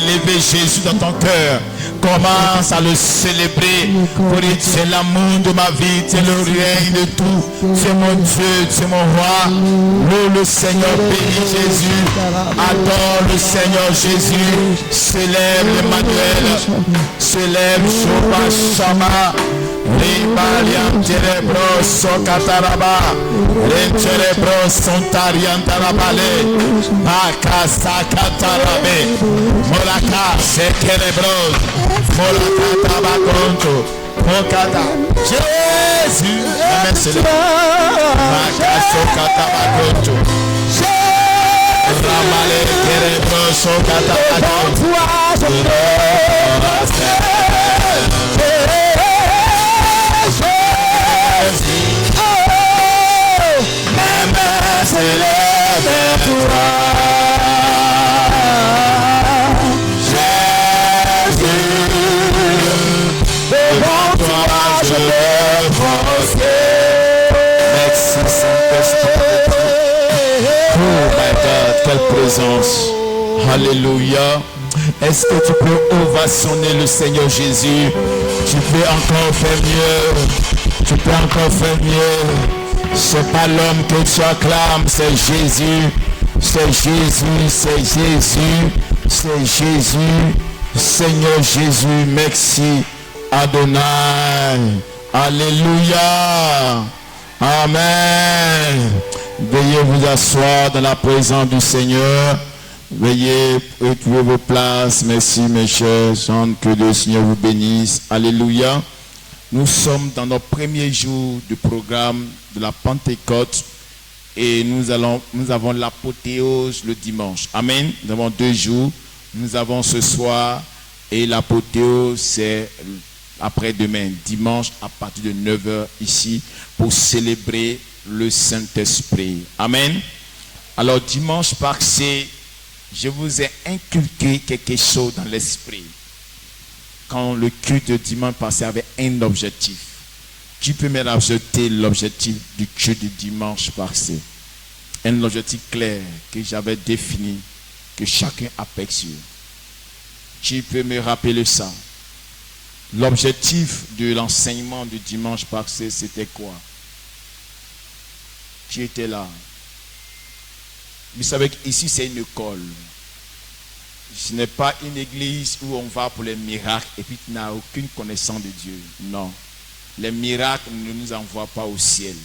élever Jésus dans ton cœur. Commence à le célébrer. Pour dire, c'est l'amour de ma vie, c'est le règne de tout. C'est mon Dieu, c'est mon roi. Loue le Seigneur, bénis Jésus. Adore le Seigneur Jésus. Célèbre Emmanuel. Célèbre Shoba Shama. Ribalian Cerebro Sokataraba. Rencerebro Sontarian Tarabale. Makasa Katarabe. Molaka Sekerebro. Molaka Tabakonto. Mokata. Jésus. Amen. Makaso Katabakonto. Ramale Cerebro Sokatabakonto. Merci Saint-Esprit. Oh my God, quelle présence. Alléluia. Est-ce que tu peux ovationner le Seigneur Jésus? Tu peux encore faire mieux. Tu peux encore faire mieux. C'est pas l'homme que tu acclames, c'est Jésus. C'est Jésus, c'est Jésus. C'est Jésus. Seigneur Jésus, merci. Adonai. Alléluia. Amen. Veuillez vous asseoir dans la présence du Seigneur. Veuillez retrouver vos places. Merci mes chers gens. Que le Seigneur vous bénisse. Alléluia. Nous sommes dans notre premier jour du programme de la Pentecôte. Et nous avons l'apothéose le dimanche. Amen. Nous avons 2 jours. Nous avons ce soir. Et l'apothéose c'est après-demain, dimanche à partir de 9h ici pour célébrer le Saint-Esprit. Amen. Alors dimanche passé, je vous ai inculqué quelque chose dans l'esprit. Quand le culte de dimanche passé avait un objectif, tu peux me rajouter l'objectif du culte du dimanche passé. Un objectif clair que j'avais défini, que chacun a perçu. Tu peux me rappeler ça. L'objectif de l'enseignement du dimanche passé, c'était quoi? Tu étais là. Vous savez qu'ici, c'est une école. Ce n'est pas une église où on va pour les miracles et puis tu n'as aucune connaissance de Dieu. Non. Les miracles ne nous envoient pas au ciel.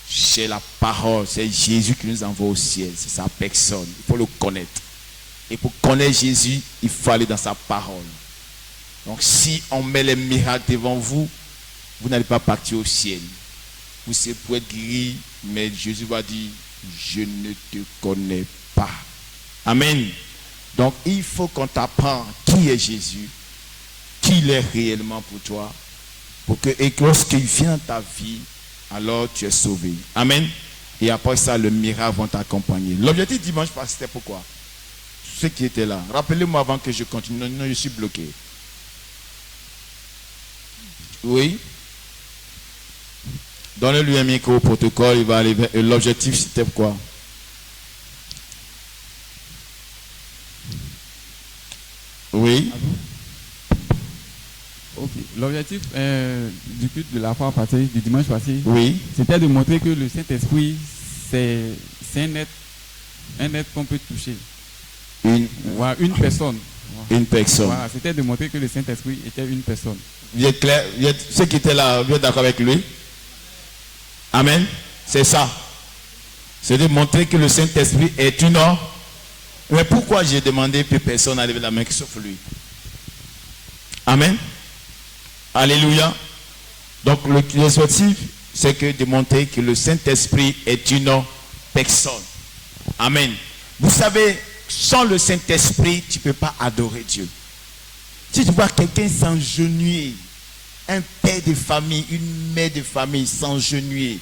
C'est la parole, c'est Jésus qui nous envoie au ciel. C'est sa personne. Il faut le connaître. Et pour connaître Jésus, il faut aller dans sa parole. Donc si on met les miracles devant vous, vous n'allez pas partir au ciel. Vous pouvez être guéri, mais Jésus va dire, je ne te connais pas. Amen. Donc il faut qu'on t'apprenne qui est Jésus, qui il est réellement pour toi, pour que et lorsqu'il vient dans ta vie, alors tu es sauvé. Amen. Et après ça, le miracle va t'accompagner. L'objectif dimanche passé, c'était pourquoi? Ceux qui étaient là. Rappelez-moi avant que je continue. Non, je suis bloqué. Oui. Donnez-lui un micro au protocole, il va aller. L'objectif, c'était quoi? Oui. Ok. L'objectif du culte de la foi passée, du dimanche passé, oui, c'était de montrer que le Saint-Esprit, c'est un être qu'on peut toucher. Une personne. Une personne. Voilà, c'était de montrer que le Saint-Esprit était une personne. Vous êtes clair? Ceux qui étaient là, vous êtes d'accord avec lui? Amen. C'est ça. C'est de montrer que le Saint-Esprit est une homme. Mais pourquoi j'ai demandé que personne n'a levé la main sauf lui? Amen. Alléluia. Donc l'objectif, c'est que de montrer que le Saint-Esprit est une personne. Amen. Vous savez, sans le Saint-Esprit, tu ne peux pas adorer Dieu. Si tu vois quelqu'un s'engenouiller, un père de famille, une mère de famille s'engenouiller,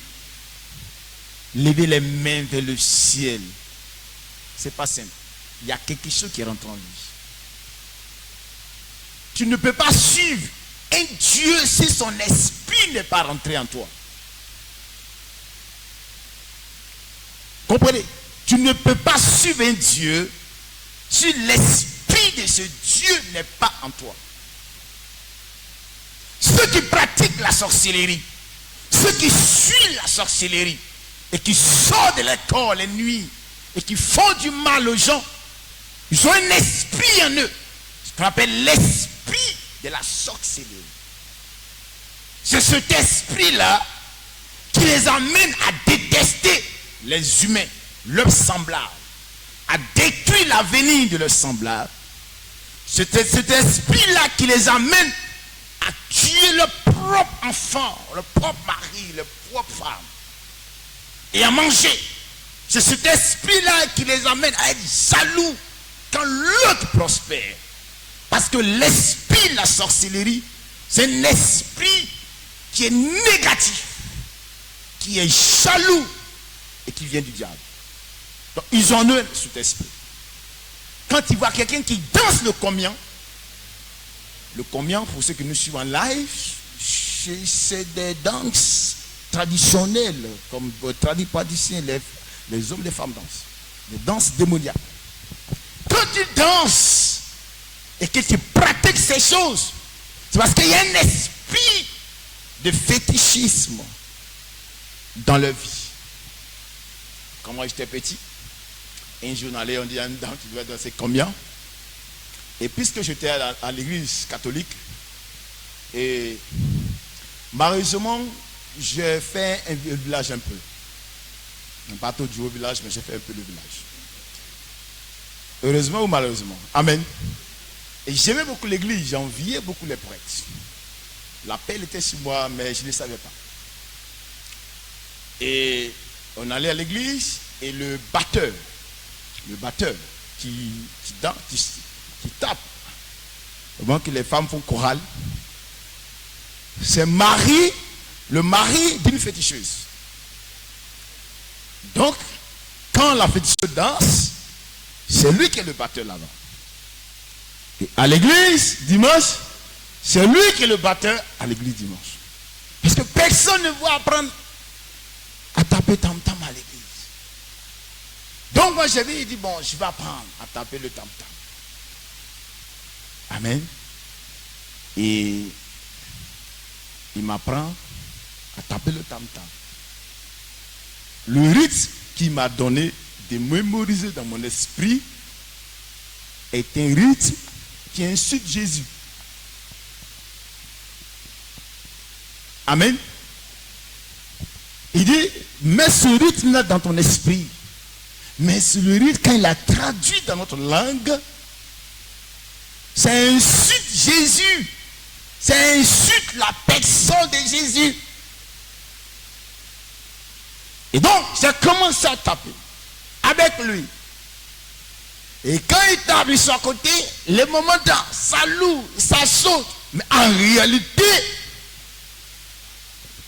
lever les mains vers le ciel, c'est pas simple. Il y a quelque chose qui rentre en lui. Tu ne peux pas suivre un Dieu si son esprit n'est pas rentré en toi. Comprenez? Tu ne peux pas suivre un Dieu si l'esprit de de ce Dieu n'est pas en toi. Ceux qui pratiquent la sorcellerie, ceux qui suivent la sorcellerie et qui sortent de l'école les nuits et qui font du mal aux gens, ils ont un esprit en eux, ce qu'on appelle l'esprit de la sorcellerie. C'est cet esprit-là qui les amène à détester les humains, leurs semblables, à détruire l'avenir de leurs semblables. C'est cet esprit-là qui les amène à tuer leur propre enfant, leur propre mari, leur propre femme, et à manger. C'est cet esprit-là qui les amène à être jaloux quand l'autre prospère. Parce que l'esprit de la sorcellerie, c'est un esprit qui est négatif, qui est jaloux et qui vient du diable. Donc ils ont eux cet esprit. Quand ils voient quelqu'un qui danse le combien, pour ceux qui nous suivent en live, c'est des danses traditionnelles, comme traditionnelles, les hommes et les femmes dansent. Des danses démoniaques. Quand tu danses et que tu pratiques ces choses, c'est parce qu'il y a un esprit de fétichisme dans leur vie. Quand moi j'étais petit, un jour on dit à une dame, tu dois danser combien? Et puisque j'étais à l'église catholique, et malheureusement, j'ai fait un village un peu. Pas tout du haut village, mais j'ai fait un peu le village. Heureusement ou malheureusement. Amen. Et j'aimais beaucoup l'église, j'enviais beaucoup les prêtres. L'appel était sur moi, mais je ne le savais pas. Et on allait à l'église, et le batteur qui tape, au moment que les femmes font chorale, c'est le mari d'une féticheuse. Donc, quand la féticheuse danse, c'est lui qui est le batteur là-bas. Et à l'église, dimanche, c'est lui qui est le batteur à l'église dimanche. Parce que personne ne va apprendre à taper tam-tam à l'église. Donc moi j'avais dit, bon, je vais apprendre à taper le tam-tam. Amen. Et il m'apprend à taper le tam-tam. Le rythme qu'il m'a donné de mémoriser dans mon esprit est un rythme qui insulte Jésus. Amen. Il dit, mets ce rythme-là dans ton esprit. Mais c'est le rythme, quand il a traduit dans notre langue, ça insulte Jésus. Ça insulte la personne de Jésus. Et donc, j'ai commencé à taper avec lui. Et quand il tape, il est à côté, les moments là, ça loue, ça saute. Mais en réalité,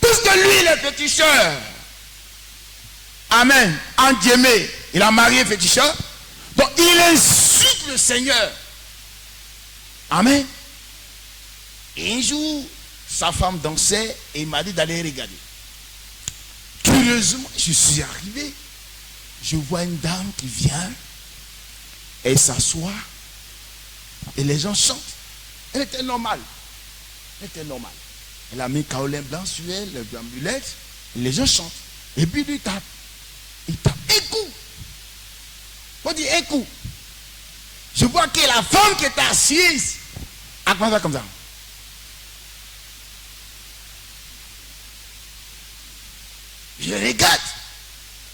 puisque lui, il est féticheur, amen, Andiémé, il a marié féticheur, donc il insulte le Seigneur. Amen. Et un jour, sa femme dansait et il m'a dit d'aller regarder. Curieusement, je suis arrivé, je vois une dame qui vient, elle s'assoit et les gens chantent. Elle était normale. Elle a mis un kaolin blanc sur elle, l'ambulette, et les gens chantent. Et puis lui tape. Il tape un coup. On dit un coup. Je vois que la femme qui était assise a commencé comme ça. Je regarde.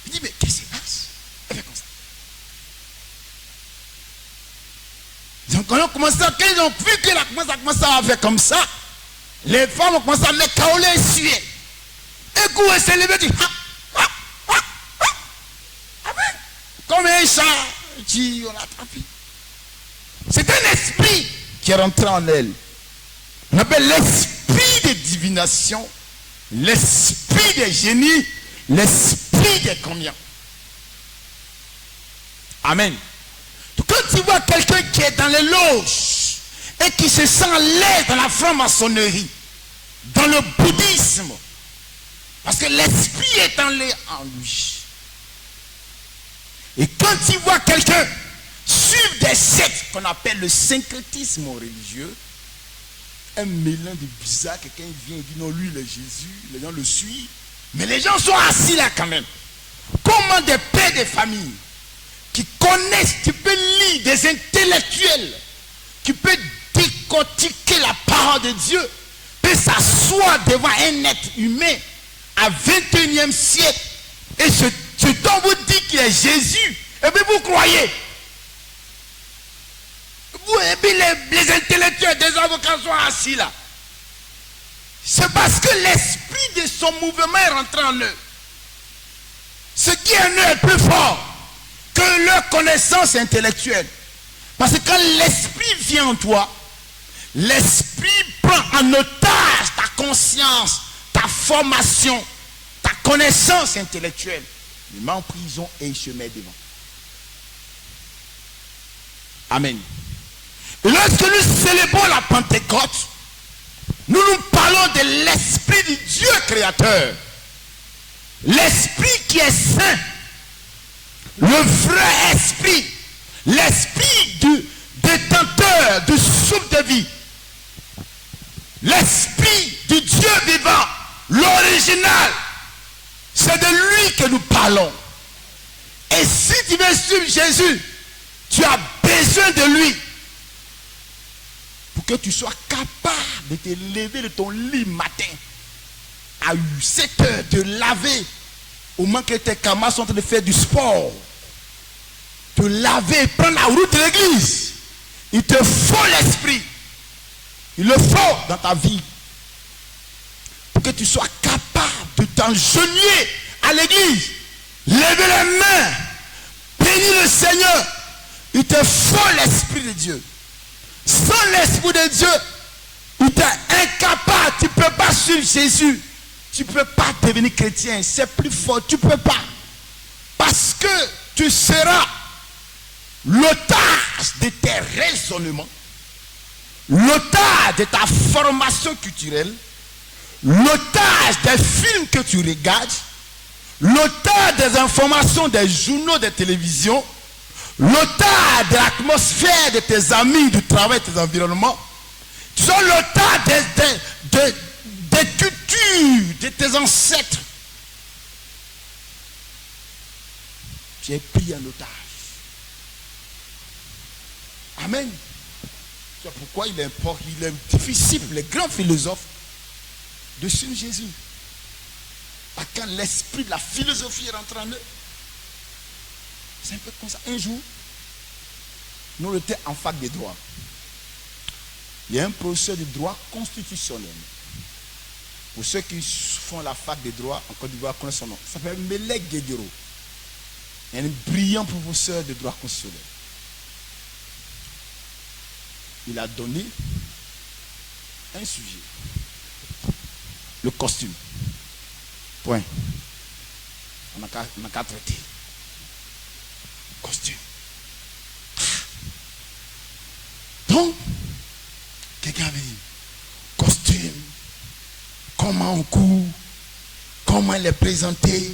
Je dis, mais qu'est-ce qui se passe? Elle fait comme ça. Donc, quand ils ont vu qu'elle a commencé à faire comme ça, les femmes ont commencé à mettre kaolin sur elle. Un coup, elle s'est levée et dit, comme un chat, on a attrapé. C'est un esprit qui est rentré en elle. On appelle l'esprit de divination, l'esprit des génies, l'esprit des combien. Amen. Donc, quand tu vois quelqu'un qui est dans les loges et qui se sent à l'aise dans la franc-maçonnerie, dans le bouddhisme, parce que l'esprit est en lui. Et quand tu vois quelqu'un suivent des sectes qu'on appelle le syncrétisme religieux. Un mélange de bizarre, quelqu'un vient et dit non, lui il est Jésus, les gens le suivent, mais les gens sont assis là quand même. Comment des pères de famille qui connaissent, qui peuvent lire, des intellectuels, qui peuvent décortiquer la parole de Dieu, peut s'asseoir devant un être humain à 21e siècle et ce dont vous dites qu'il est Jésus, et puis vous croyez. Et puis les intellectuels des avocats sont assis là. C'est parce que l'esprit de son mouvement est rentré en eux. Ce qui est en eux est plus fort que leur connaissance intellectuelle. Parce que quand l'esprit vient en toi, l'esprit prend en otage ta conscience, ta formation, ta connaissance intellectuelle. Il met en prison et il se met devant. Amen. Et lorsque nous célébrons la Pentecôte, nous parlons de l'esprit du Dieu créateur. L'esprit qui est saint. Le vrai esprit. L'esprit du détenteur du souffle de vie. L'esprit du Dieu vivant. L'original. C'est de lui que nous parlons. Et si tu veux suivre Jésus, tu as besoin de lui. Pour que tu sois capable de te lever de ton lit matin à 7 heures, te laver au moment que tes camarades sont en train de faire du sport, te laver, prendre la route de l'église. Il te faut l'esprit. Il le faut dans ta vie. Pour que tu sois capable de t'engenouiller à l'église, lever les mains, bénir le Seigneur. Il te faut l'esprit de Dieu. Sans l'esprit de Dieu, il t'est incapable. Tu ne peux pas suivre Jésus. Tu ne peux pas devenir chrétien. C'est plus fort. Tu ne peux pas. Parce que tu seras l'otage de tes raisonnements, l'otage de ta formation culturelle, l'otage des films que tu regardes, l'otage des informations des journaux, des télévisions, l'otage de l'atmosphère de tes amis, du travail, de tes environnements. Tu seras l'otage des cultures de tes ancêtres. Tu es pris en otage. Amen. C'est pourquoi il est difficile pour les grands philosophes de suivre Jésus. Parce que quand l'esprit de la philosophie est rentré en eux, c'est un peu comme ça. Un jour, nous étions en fac de droit. Il y a un professeur de droit constitutionnel. Pour ceux qui font la fac de droit en Côte d'Ivoire, connaissent son nom. Ça s'appelle Melek Guéguero. Un brillant professeur de droit constitutionnel. Il a donné un sujet. Le costume. Point. On n'a qu'à traiter. Costume. Donc, quelqu'un avait dit, costume, comment on court, comment il est présenté,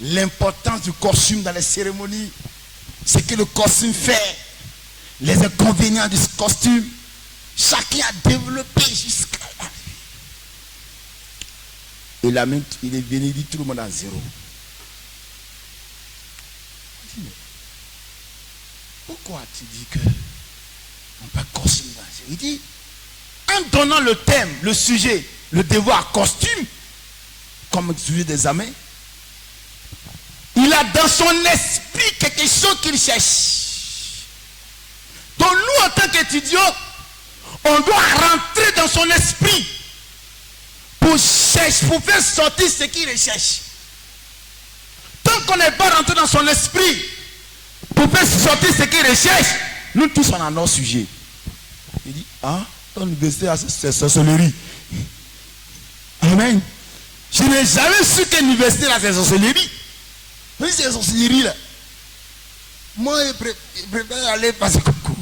l'importance du costume dans les cérémonies, ce que le costume fait, les inconvénients de ce costume. Chacun a développé jusqu'à là. Et là même, il est venu dire tout le monde à zéro. Pourquoi tu dis que on peut costume dans il dit, en donnant le thème, le sujet, le devoir costume, comme sujet des examens, il a dans son esprit quelque chose qu'il cherche. Donc nous, en tant qu'étudiants, on doit rentrer dans son esprit pour faire sortir ce qu'il recherche. Tant qu'on n'est pas rentré dans son esprit pour faire sortir ce qu'il recherche, nous tous on a notre sujet. Il dit, ah, ton université c'est sorcellerie. Amen. Je n'ai jamais su qu'une université là c'est sorcellerie. Oui, c'est sorcellerie là. Moi, je préfère aller passer concours.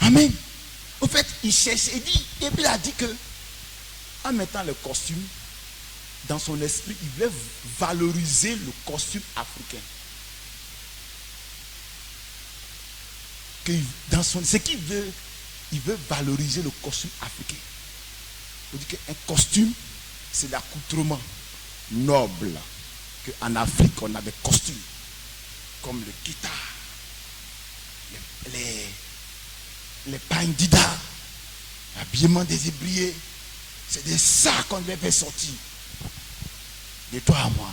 Amen. Au fait, il cherche, et puis il a dit que, en mettant le costume dans son esprit, il voulait valoriser le costume africain. que dans ce qu'il veut, il veut valoriser le costume africain. Il dit qu'un costume, c'est l'accoutrement noble. Qu'en Afrique, on a des costumes, comme le guitare, les pandida, l'habillement des ébriers. C'est de ça qu'on devait faire sortir. De toi à moi.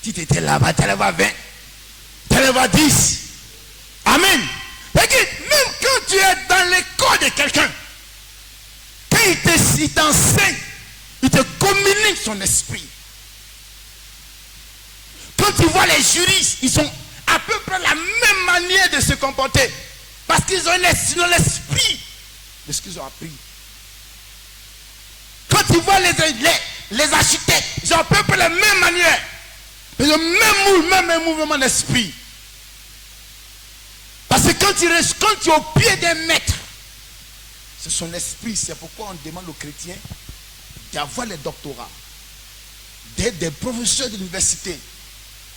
Si tu étais là-bas, tu allais voir 20, tu allais voir 10. Amen. Regarde, même quand tu es dans l'école de quelqu'un, quand il t'enseigne, il te communique son esprit. Quand tu vois les juristes, ils sont à peu près la même manière de se comporter. Parce qu'ils ont l'esprit de ce qu'ils ont appris. Quand tu vois les architectes, ils ont à peu près la même manière. Ils ont le même mouvement d'esprit. Parce que quand tu es au pied des maîtres, c'est son esprit. C'est pourquoi on demande aux chrétiens d'avoir les doctorats, d'être des professeurs d'université.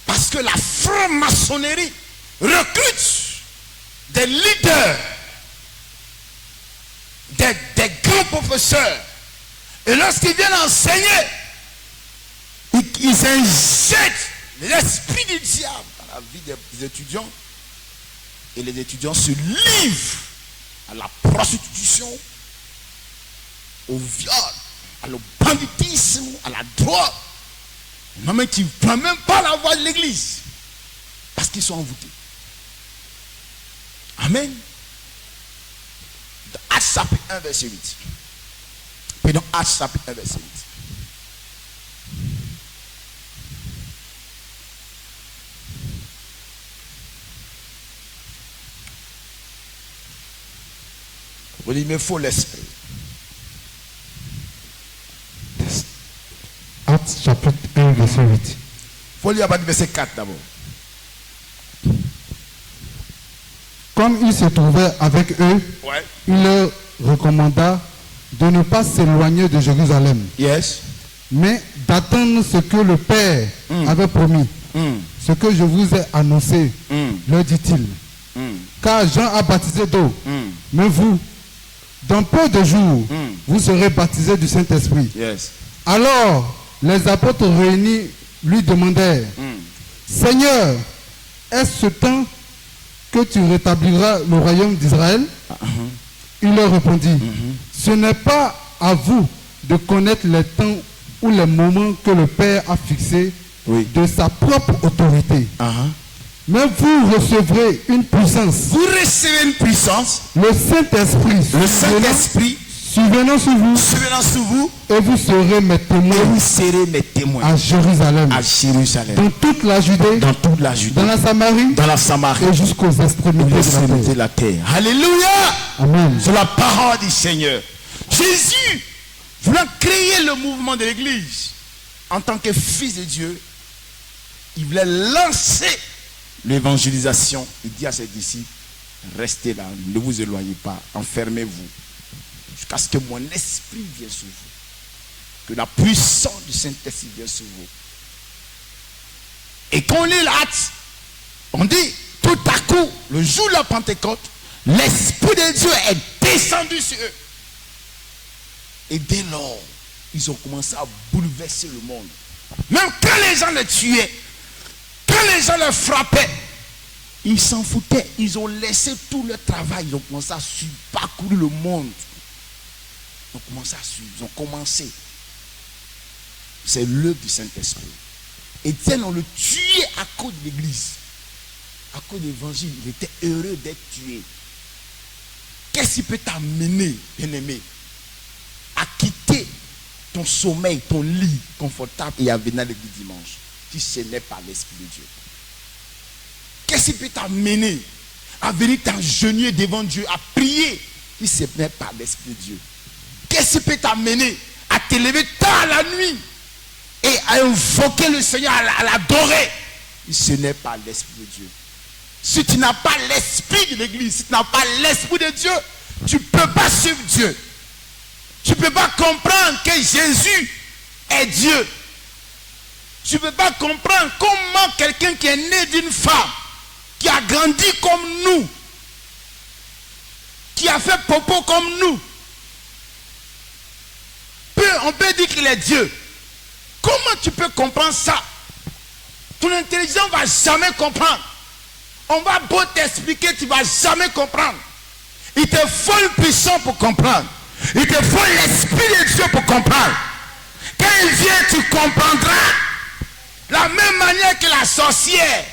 Parce que la franc-maçonnerie recrute des leaders, des grands professeurs. Et lorsqu'ils viennent enseigner, ils injectent l'esprit du diable dans la vie des étudiants. Et les étudiants se livrent à la prostitution, au viol, à le banditisme, à la drogue. Même qui ne prennent même pas la voie de l'église. Parce qu'ils sont envoûtés. Amen. Dans Actes chapitre 1, verset 8. Et dans Actes chapitre 1, verset 8. Vous dites, il me faut l'esprit. Actes chapitre 1, verset 8. Il faut lire à partir du verset 4 d'abord. Comme il se trouvait avec eux, Ouais. il leur recommanda de ne pas s'éloigner de Jérusalem, Yes. mais d'attendre ce que le Père avait promis, ce que je vous ai annoncé, leur dit-il. Car Jean a baptisé d'eau, mais vous, dans peu de jours, vous serez baptisés du Saint-Esprit. Yes. Alors, les apôtres réunis lui demandèrent, Seigneur, est-ce ce temps que tu rétabliras le royaume d'Israël? Il leur répondit, ce n'est pas à vous de connaître les temps ou les moments que le Père a fixés de sa propre autorité. Mais vous recevrez une puissance. Vous recevez une puissance. Le Saint-Esprit. Le Saint-Esprit. Survenant sur vous. Survenant sur vous. Et vous serez mes témoins. Et vous serez mes témoins. À Jérusalem. À Jérusalem. Dans toute la Judée. Dans toute la Judée. Dans la Samarie. Dans la Samarie. Et jusqu'aux extrémités de la terre. Alléluia. Amen. C'est la parole du Seigneur. Jésus, voulant créer le mouvement de l'Église, en tant que fils de Dieu, il voulait lancer l'évangélisation. Il dit à ses disciples, restez là, ne vous éloignez pas, enfermez-vous, jusqu'à ce que mon esprit vienne sur vous, que la puissance du Saint-Esprit vienne sur vous. Et quand on lit l'Acte, on dit, tout à coup, le jour de la Pentecôte, l'Esprit de Dieu est descendu sur eux. Et dès lors, ils ont commencé à bouleverser le monde. Même quand les gens les tuaient, quand les gens les frappaient, ils s'en foutaient. Ils ont laissé tout leur travail. Ils ont commencé à suivre, parcourir le monde. Ils ont commencé à suivre. Ils ont commencé. C'est l'œuvre du Saint-Esprit. Étienne, on le tuait à cause de l'église. À cause de l'évangile. Il était heureux d'être tué. Qu'est-ce qui peut t'amener, bien-aimé, à quitter ton sommeil, ton lit confortable et à venir l'église dimanche, si ce n'est pas l'Esprit de Dieu? Qu'est-ce qui peut t'amener à venir t'agenouiller devant Dieu, à prier, si ce n'est pas l'Esprit de Dieu? Qu'est-ce qui peut t'amener à te lever tard la nuit et à invoquer le Seigneur, à l'adorer, si ce n'est pas l'Esprit de Dieu? Si tu n'as pas l'Esprit de l'Église, si tu n'as pas l'Esprit de Dieu, tu ne peux pas suivre Dieu. Tu ne peux pas comprendre que Jésus est Dieu. Tu ne peux pas comprendre comment quelqu'un qui est né d'une femme, qui a grandi comme nous, qui a fait popo comme nous, on peut dire qu'il est Dieu. Comment tu peux comprendre ça? Ton intelligence ne va jamais comprendre. On va beau t'expliquer, tu ne vas jamais comprendre. Il te faut une puissance pour comprendre. Il te faut l'Esprit de Dieu pour comprendre. Quand il vient, tu comprendras. La même manière que la sorcière.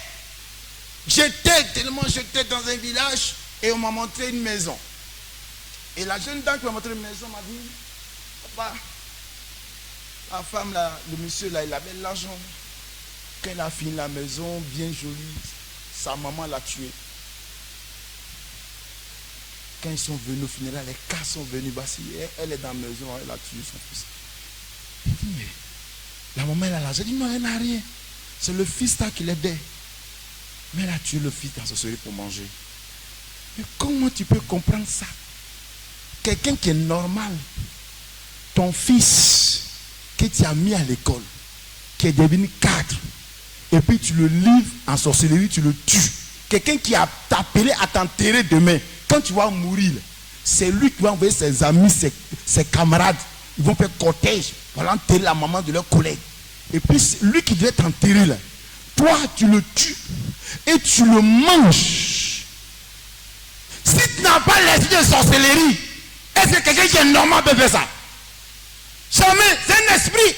J'étais dans un village et on m'a montré une maison. Et la jeune dame qui m'a montré une maison m'a dit, papa, la femme là, le monsieur là, il avait l'argent. Quand il a fini la maison, bien jolie, sa maman l'a tué. Quand ils sont venus au funérailles, les cas sont venus. Elle est dans la maison, elle a tué son fils. Il dit, mais la maman elle a l'argent. Il dit, non, elle n'a rien. C'est le fils là qui l'aidait. Mais elle a tué le fils dans ce soirée pour manger. Mais comment tu peux comprendre ça? Quelqu'un qui est normal, ton fils que tu as mis à l'école, qui est devenu cadre, et puis tu le livres en sorcellerie, tu le tues. Quelqu'un qui a t'appelé à t'enterrer demain, quand tu vas mourir, c'est lui qui va envoyer ses amis, ses camarades, ils vont faire cortège pour enterrer la maman de leur collègue. Et puis lui qui devait t'enterrer là, toi tu le tues et tu le manges. Si tu n'as pas l'esprit de sorcellerie, est-ce que quelqu'un qui est normal peut faire ça? Jamais. C'est un esprit.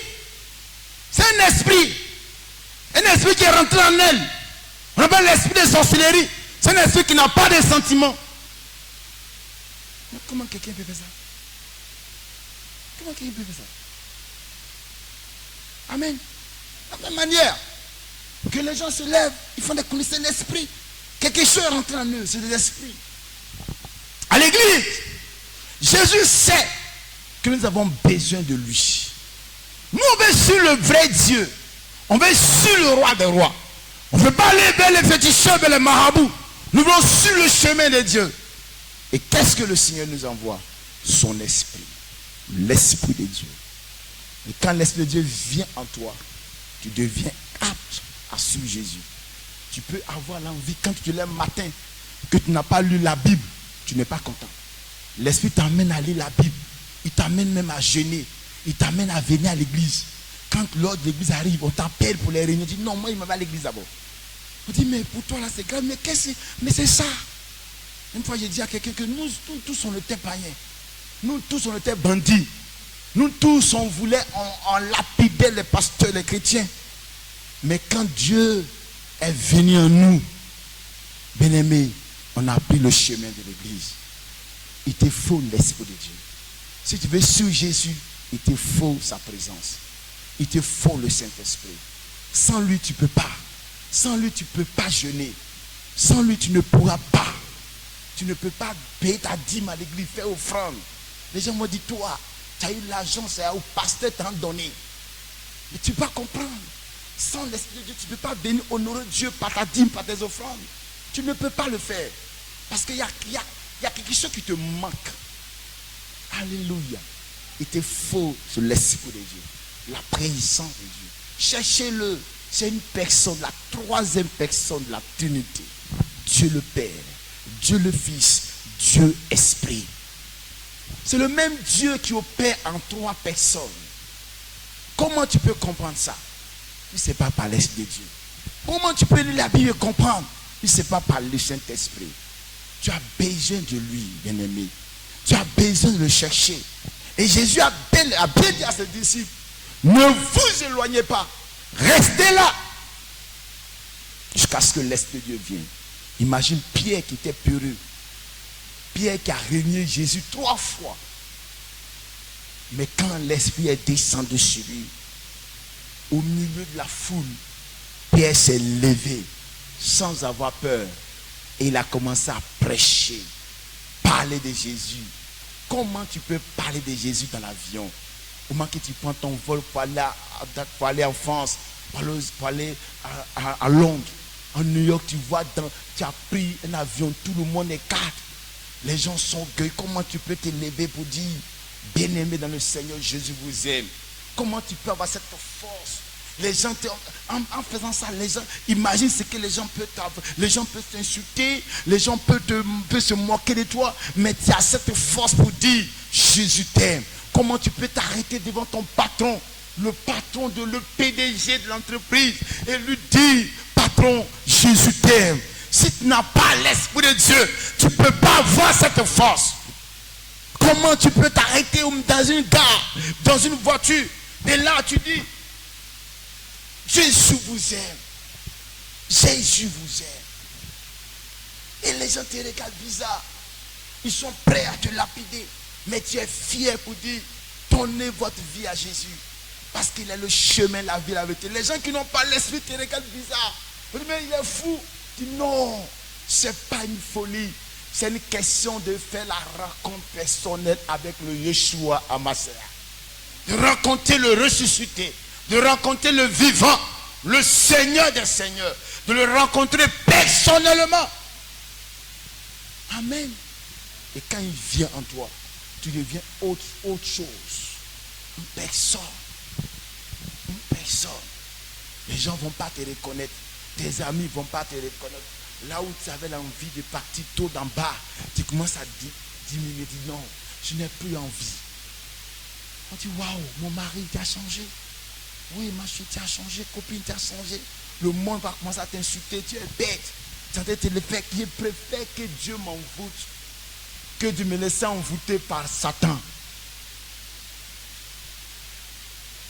C'est un esprit. Un esprit qui est rentré en elle. On appelle l'esprit de sorcellerie. C'est un esprit qui n'a pas de sentiments. Mais comment quelqu'un peut faire ça? Comment quelqu'un peut faire ça? Amen. De la même manière que les gens se lèvent, ils font des connaissances de l'esprit. Quelque chose est rentré en eux, c'est de l'esprit. À l'église, Jésus sait que nous avons besoin de lui. Nous, on veut sur le vrai Dieu. On veut sur le roi des rois. On ne veut pas aller vers les féticheurs, vers les marabouts. Nous voulons sur le chemin de Dieu. Et qu'est-ce que le Seigneur nous envoie? Son esprit. L'esprit de Dieu. Et quand l'esprit de Dieu vient en toi, tu deviens apte à suivre Jésus. Tu peux avoir l'envie, quand tu te lèves le matin, que tu n'as pas lu la Bible, tu n'es pas content. L'esprit t'amène à lire la Bible. Il t'amène même à jeûner. Il t'amène à venir à l'église. Quand l'ordre de l'église arrive, on t'appelle pour les réunions. Tu dis non, moi il m'a va à l'église d'abord. On dit mais pour toi là c'est grave, mais qu'est-ce que mais c'est ça. Une fois j'ai dit à quelqu'un que nous tous on était païens. Nous tous on était bandits. Nous tous on voulait, on lapidait les pasteurs, les chrétiens. Mais quand Dieu est venu en nous, bien-aimés, on a pris le chemin de l'église. Il te faut l'esprit de Dieu. Si tu veux suivre Jésus, il te faut sa présence. Il te faut le Saint-Esprit. Sans lui, tu ne peux pas. Sans lui, tu ne peux pas jeûner. Sans lui, tu ne pourras pas. Tu ne peux pas payer ta dîme à l'église, faire offrande. Les gens m'ont dit, toi, tu as eu l'argent, c'est au pasteur t'a donné. Mais tu ne peux pas comprendre. Sans l'Esprit de Dieu, tu ne peux pas venir honorer Dieu par ta dîme, par tes offrandes. Tu ne peux pas le faire. Parce qu'il y a quelque chose qui te manque. Alléluia. Il te faut l'Esprit de Dieu. La présence de Dieu. Cherchez-le. C'est une personne, la troisième personne de la Trinité. Dieu le Père, Dieu le Fils, Dieu Esprit. C'est le même Dieu qui opère en trois personnes. Comment tu peux comprendre ça? Ce n'est pas par l'Esprit de Dieu. Comment tu peux lire la Bible et comprendre? Ce n'est pas par le Saint-Esprit. Tu as besoin de lui, bien-aimé. Tu as besoin de le chercher. Et Jésus a bien dit à ses disciples, ne vous éloignez pas. Restez là. Jusqu'à ce que l'Esprit de Dieu vienne. Imagine Pierre qui était peureux. Pierre qui a régné Jésus 3 fois. Mais quand l'Esprit est descendu sur lui, au milieu de la foule, Pierre s'est levé sans avoir peur. Et il a commencé à prêcher, parler de Jésus. Comment tu peux parler de Jésus dans l'avion? Comment que tu prends ton vol pour aller en France, pour aller à Londres, en New York, tu as pris un avion, tout le monde est cadre. Les gens sont orgueilleux. Comment tu peux te lever pour dire, bien-aimé dans le Seigneur, Jésus vous aime? Comment tu peux avoir cette force Les gens, en faisant ça, les gens, imagine ce que les gens peuvent t'insulter, les gens peuvent se moquer de toi, mais tu as cette force pour dire, Jésus t'aime. Comment tu peux t'arrêter devant ton patron, le patron le PDG de l'entreprise, et lui dire, patron, Jésus t'aime. Si tu n'as pas l'Esprit de Dieu, tu ne peux pas avoir cette force. Comment tu peux t'arrêter dans une gare, dans une voiture, et là tu dis, Jésus vous aime. Jésus vous aime. Et les gens te regardent bizarre. Ils sont prêts à te lapider. Mais tu es fier pour dire, donnez votre vie à Jésus. Parce qu'il est le chemin, la vie, la vérité. Les gens qui n'ont pas l'esprit te regardent bizarre. Ils disent, mais il est fou. Tu dis, non, ce n'est pas une folie. C'est une question de faire la rencontre personnelle avec le Yeshua Hamashiach. De rencontrer le ressuscité. De rencontrer le vivant, le Seigneur des Seigneurs, de le rencontrer personnellement. Amen. Et quand il vient en toi, tu deviens autre chose. Une personne. Une personne. Les gens ne vont pas te reconnaître. Tes amis ne vont pas te reconnaître. Là où tu avais l'envie de partir tôt d'en bas, tu commences à diminuer. Tu dis non, je n'ai plus envie. On dit waouh, mon mari t'a changé. Oui, ma chérie, tu as changé, copine, tu as changé. Le monde va commencer à t'insulter, tu es bête. Tu as le fait qu'il préfère que Dieu m'envoûte que de me laisser envoûter par Satan.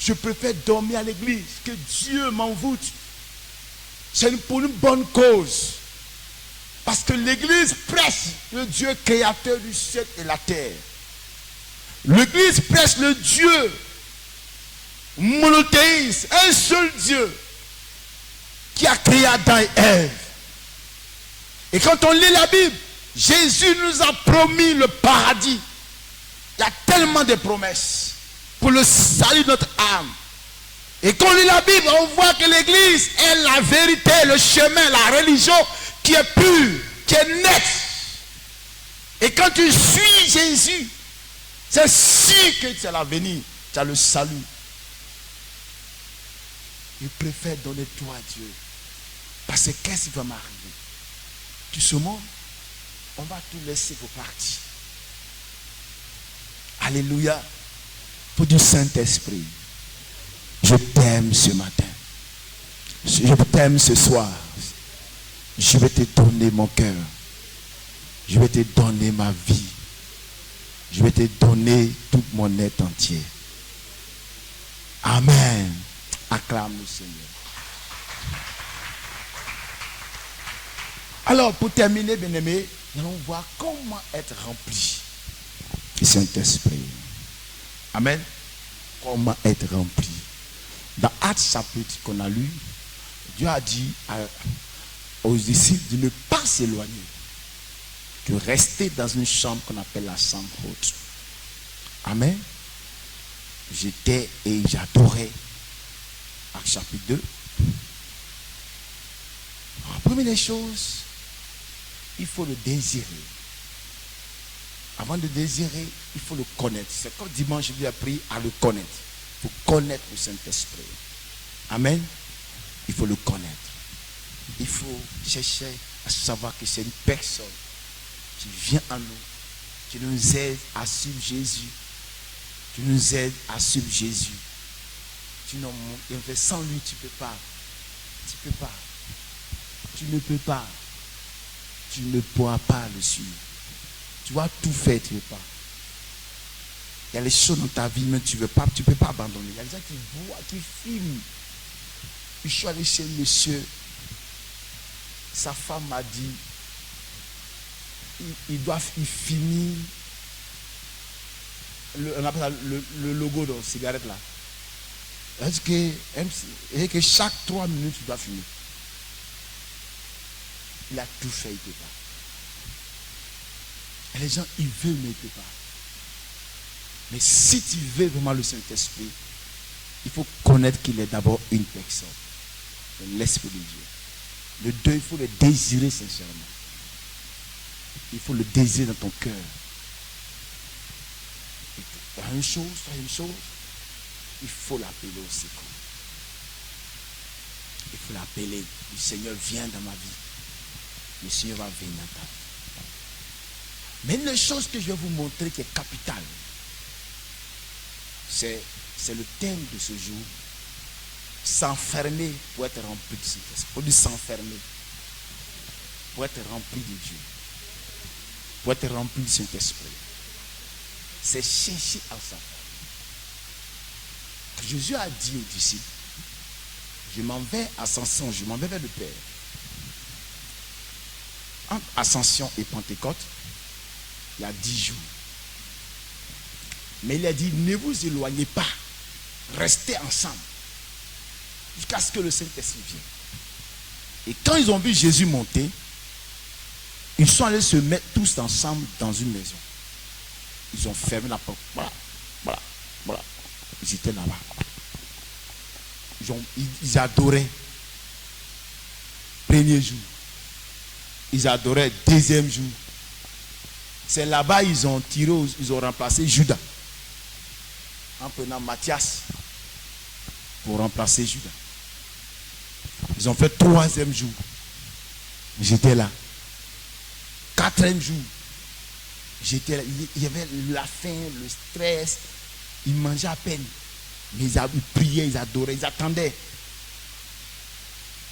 Je préfère dormir à l'église que Dieu m'envoûte. C'est pour une bonne cause. Parce que l'église prêche le Dieu créateur du ciel et la terre. L'église prêche le Dieu monothéiste, un seul Dieu qui a créé Adam et Ève. Et quand on lit la Bible, Jésus nous a promis le paradis. Il y a tellement de promesses pour le salut de notre âme. Et quand on lit la Bible, on voit que l'église est la vérité, le chemin, la religion qui est pure, qui est nette. Et quand tu suis Jésus, c'est sûr que tu as l'avenir, tu as le salut. Il préfère donner toi à Dieu. Parce que qu'est-ce qui va m'arriver? Tout ce monde, on va tout laisser pour partir. Alléluia. Pour du Saint-Esprit. Je t'aime ce matin. Je t'aime ce soir. Je vais te donner mon cœur. Je vais te donner ma vie. Je vais te donner tout mon être entier. Amen. Acclame le Seigneur. Alors, pour terminer, bien-aimés, nous allons voir comment être rempli du Saint-Esprit. Amen. Comment être rempli. Dans Actes chapitre qu'on a lu, Dieu a dit aux disciples de ne pas s'éloigner, de rester dans une chambre qu'on appelle la chambre haute. Amen. J'étais et j'adorais. Actes chapitre 2. La première des choses, il faut le désirer. Avant de désirer, il faut le connaître. C'est comme dimanche, je lui ai appris à le connaître. Il faut connaître le Saint-Esprit. Amen. Il faut le connaître. Il faut chercher à savoir que c'est une personne qui vient en nous, qui nous aide à suivre Jésus. Qui nous aide à suivre Jésus. Sans lui, tu ne peux pas. Tu ne peux pas. Tu ne peux pas. Tu ne pourras pas le suivre. Tu vas tout faire, tu ne peux pas. Il y a les choses dans ta vie, mais tu ne peux pas abandonner. Il y a des gens qui voient, qui filment. Je suis allé chez le monsieur. Sa femme m'a dit, il finit on appelle ça le logo de la cigarette là. Est-ce que chaque 3 minutes, tu dois fumer? Il a tout fait, il ne peut pas. Et les gens, ils veulent, mais ils ne peuvent pas. Mais si tu veux vraiment le Saint-Esprit, il faut connaître qu'il est d'abord une personne. L'Esprit de Dieu. Le 2, il faut le désirer sincèrement. Il faut le désirer dans ton cœur. Une chose, il faut l'appeler au secours. faut l'appeler. Le Seigneur vient dans ma vie. Le Seigneur va venir dans ta vie. Mais une chose que je vais vous montrer qui est capitale, c'est le thème de ce jour. S'enfermer pour être rempli de Saint-Esprit. Pour dire s'enfermer. Pour être rempli de Dieu. Pour être rempli du Saint-Esprit. C'est chercher à s'enfermer. Jésus a dit aux disciples, je m'en vais à Ascension, je m'en vais vers le Père. Entre Ascension et Pentecôte, il y a 10 jours. Mais il a dit, ne vous éloignez pas. Restez ensemble. Jusqu'à ce que le Saint-Esprit vienne. Et quand ils ont vu Jésus monter, ils sont allés se mettre tous ensemble dans une maison. Ils ont fermé la porte. Voilà, voilà, voilà. Ils étaient là-bas. Ils adoraient. Premier jour. Ils adoraient. Deuxième jour. C'est là-bas ils ont tiré, ils ont remplacé Judas. En prenant Matthias pour remplacer Judas. Ils ont fait troisième jour. J'étais là. Quatrième jour. J'étais là. Il y avait la faim, le stress. Ils mangeaient à peine. Mais ils priaient, ils adoraient, ils attendaient.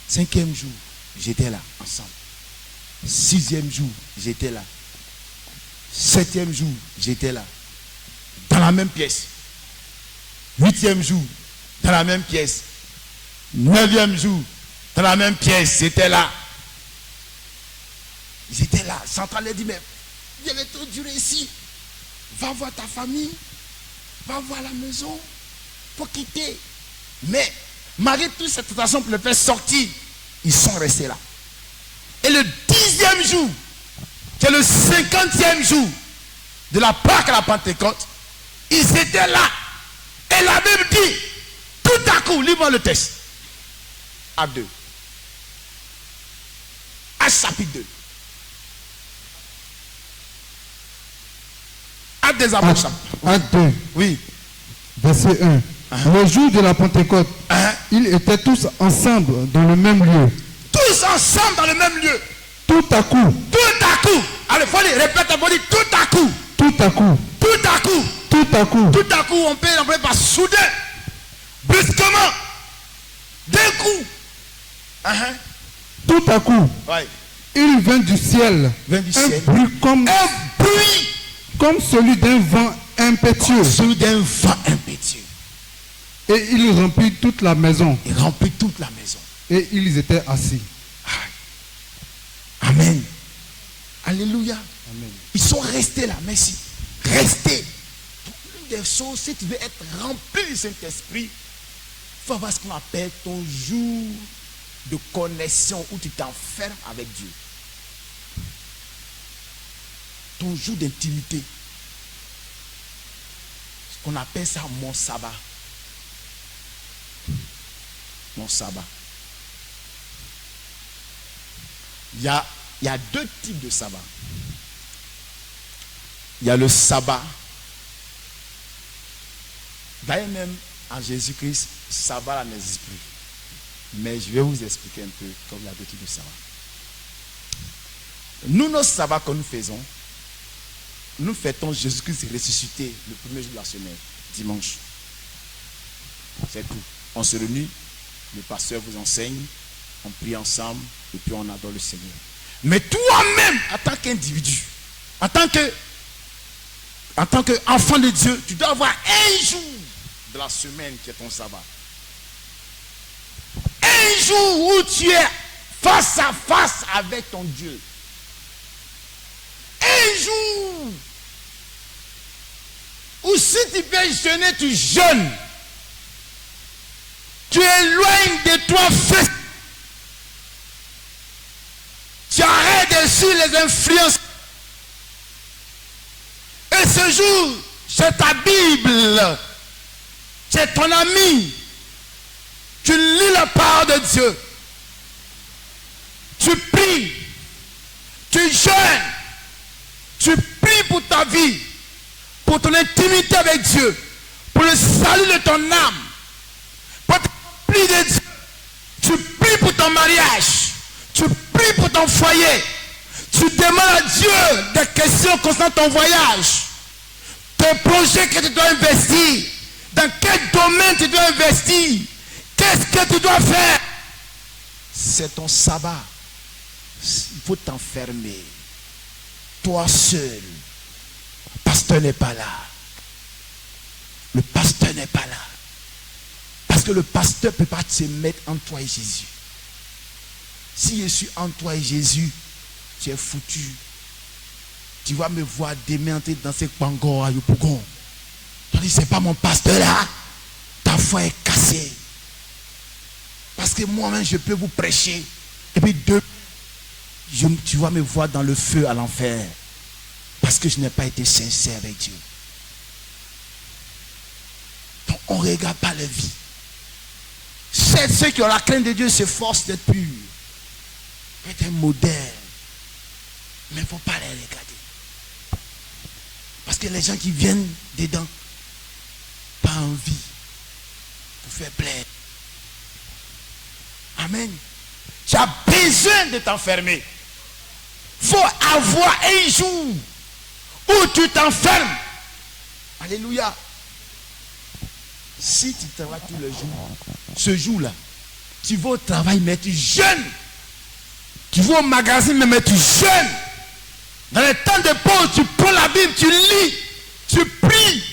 Cinquième jour, j'étais là, ensemble. Sixième jour, j'étais là. Septième jour, j'étais là. Dans la même pièce. Huitième jour, dans la même pièce. Neuvième jour, dans la même pièce, j'étais là. Ils étaient là. Central a dit, mais il y avait trop duré ici. Va voir ta famille. Va voir la maison. Faut quitter. Mais malgré toute cette tentation pour le faire sortir, ils sont restés là. Et le 10e jour, qui est le 50e jour de la Pâque à la Pentecôte, ils étaient là. Et la Bible dit, tout à coup, lis-moi le texte. Acte 2. Acte chapitre 2. Acte des apôtres. Acte 2. Oui. Verset 1. Le jour de la Pentecôte, ils étaient tous ensemble dans le même lieu. Tous ensemble dans le même lieu. Tout à coup. Tout à coup. Allez, il faut dire, répète, il faut dire tout à coup. Tout à coup. Tout à coup. Tout à coup. Tout à coup, on peut l'employer par soudain. Brusquement. D'un coup. Tout à coup. Ouais. Il vint du ciel. Un bruit comme celui d'un vent impétueux. Celui d'un vent impétueux. Et il remplit toute la maison. Il remplit toute la maison. Et ils étaient assis. Amen. Alléluia. Amen. Ils sont restés là. Merci. Restés. L'une des choses, si tu veux être rempli du Saint-Esprit, il faut avoir ce qu'on appelle ton jour de connexion où tu t'enfermes avec Dieu. Ton jour d'intimité. Ce qu'on appelle ça mon sabbat. Mon sabbat. Il y a deux types de sabbat. Il y a le sabbat. D'ailleurs même en Jésus-Christ, sabbat là n'existe plus. Mais je vais vous expliquer un peu comme il y a deux types de sabbat. Nous, nos sabbats que nous faisons, nous fêtons Jésus-Christ ressuscité le premier jour de la semaine, dimanche. C'est tout. On se réunit, le pasteur vous enseigne, on prie ensemble et puis on adore le Seigneur. Mais toi-même, en tant qu'individu, en tant qu'enfant de Dieu, tu dois avoir un jour de la semaine qui est ton sabbat. Un jour où tu es face à face avec ton Dieu. Un jour où si tu peux jeûner, tu jeûnes. Tu éloignes de toi, tu arrêtes de suivre les influences. Et ce jour, c'est ta Bible, c'est ton ami. Tu lis la parole de Dieu. Tu pries. Tu jeûnes. Tu pries pour ta vie, pour ton intimité avec Dieu, pour le salut de ton âme, pour ta prie de Dieu. Tu pries pour ton mariage. Tu pries pour ton foyer. Tu demandes à Dieu des questions concernant ton voyage. Tes projets que tu dois investir. Dans quel domaine tu dois investir. Qu'est-ce que tu dois faire? C'est ton sabbat. Il faut t'enfermer. Toi seul. Le pasteur n'est pas là. Le pasteur n'est pas là. Parce que le pasteur ne peut pas se mettre entre toi et Jésus. Si je suis entre toi et Jésus, tu es foutu. Tu vas me voir demain entrer dans ces pangos à Yopougon. Tu dis, c'est pas mon pasteur là. Ta foi est cassée. Parce que moi-même, je peux vous prêcher. Et puis, tu vas me voir dans le feu à l'enfer. Parce que je n'ai pas été sincère avec Dieu. Donc, on ne regarde pas la vie. Ceux qui ont la crainte de Dieu s'efforcent d'être purs. D'être modèles. Mais il ne faut pas les regarder. Parce que les gens qui viennent dedans, pas envie. Pour faire plaisir. Amen. Tu as besoin de t'enfermer. Il faut avoir un jour où tu t'enfermes. Alléluia. Si tu travailles tous les jours, ce jour-là, tu vas au travail, mais tu jeûnes. Tu vas au magasin, mais tu jeûnes. Dans les temps de pause, tu prends la Bible, tu lis, tu pries.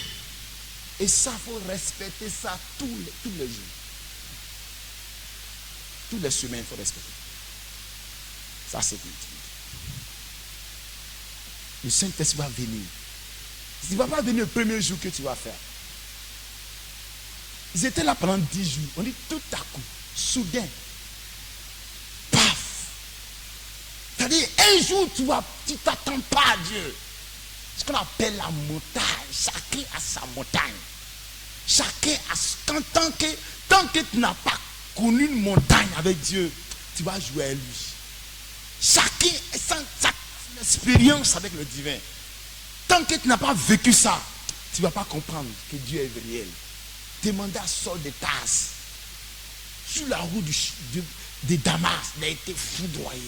Et ça, il faut respecter ça tous les jours. Toutes les semaines, il faut respecter. Ça, c'est une intimité. Le Saint-Esprit va venir. Il ne va pas venir le premier jour que tu vas faire. Ils étaient là pendant 10 jours. On dit tout à coup, soudain, paf. C'est-à-dire, un jour, tu ne t'attends pas à Dieu. Ce qu'on appelle la montagne. Chacun a sa montagne. Chacun a... Tant que tu n'as pas connu une montagne avec Dieu, tu vas jouer à lui. Chacun a une expérience avec le divin. Tant que tu n'as pas vécu ça, tu ne vas pas comprendre que Dieu est réel. Demandez à Saul de Tarse. Sur la route de Damas, il a été foudroyé.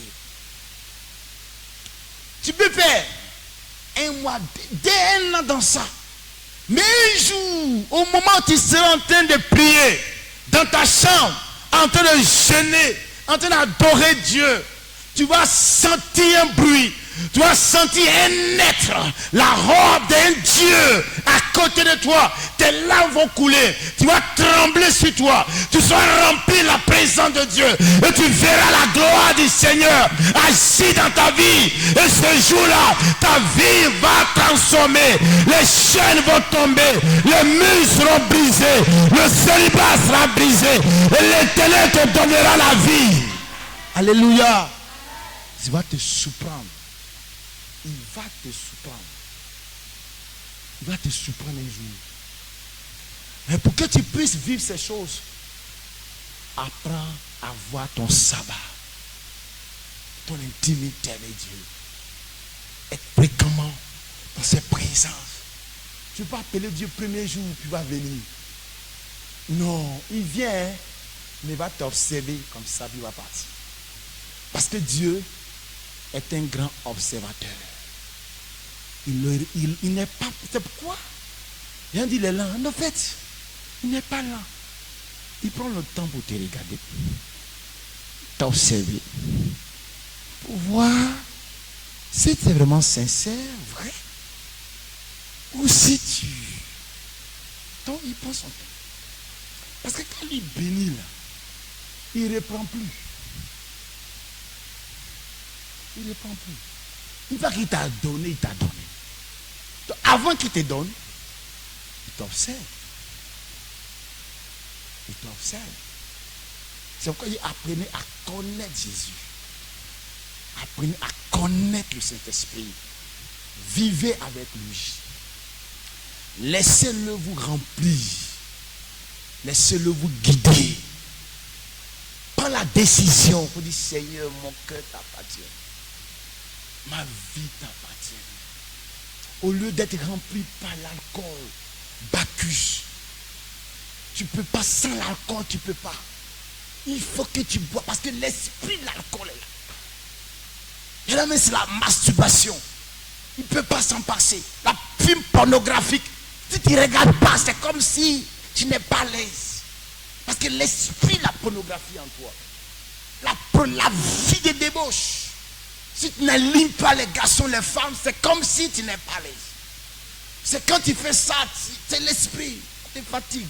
Tu peux faire un mois, un an dans ça. Mais un jour, au moment où tu seras en train de prier, dans ta chambre, en train de jeûner, en train d'adorer Dieu, tu vas sentir un bruit. Tu vas sentir un être, la robe d'un Dieu à côté de toi. Tes larmes vont couler. Tu vas trembler sur toi. Tu seras rempli de la présence de Dieu. Et tu verras la gloire du Seigneur agir dans ta vie. Et ce jour-là, ta vie va transformer. Les chaînes vont tomber. Les murs seront brisés. Le célibat sera brisé. Et l'Éternel te donnera la vie. Alléluia. Il va te surprendre. Il va te surprendre. Il va te surprendre un jour. Mais pour que tu puisses vivre ces choses, apprends à voir ton sabbat, ton intimité avec Dieu. Être fréquemment dans ses présences. Tu ne peux pas appeler Dieu le premier jour, puis il va venir. Non, il vient, mais il va t'observer comme ça, puis il va partir. Parce que Dieu est un grand observateur. Il n'est pas... C'est pourquoi il dit, il est là. En fait, il n'est pas là. Il prend le temps pour te regarder. T'observer. Pour voir si tu es vraiment sincère, vrai. Ou si tu... Donc, il prend son temps. Parce que quand il bénit là, il ne reprend plus. Il ne reprend plus. Une fois qu'il t'a donné, il t'a donné. Donc, avant qu'il te donne, il t'observe. Il t'observe. C'est pourquoi il apprenait à connaître Jésus. Apprenez à connaître le Saint-Esprit. Vivez avec lui. Laissez-le vous remplir. Laissez-le vous guider. Prends la décision pour dire, Seigneur, mon cœur t'appartient. Ma vie t'appartient. Au lieu d'être rempli par l'alcool, Bacchus, tu ne peux pas, sans l'alcool, tu ne peux pas. Il faut que tu bois parce que l'esprit de l'alcool est là. Et là, mais c'est la masturbation. Il ne peut pas s'en passer. La film pornographique, si tu ne regardes pas, c'est comme si tu n'es pas à l'aise. Parce que l'esprit, la pornographie en toi. La vie de débauche. Si tu n'alignes pas les garçons, les femmes, c'est comme si tu n'es pas à l'aise. C'est quand tu fais ça, c'est l'esprit. Tu te fatigues.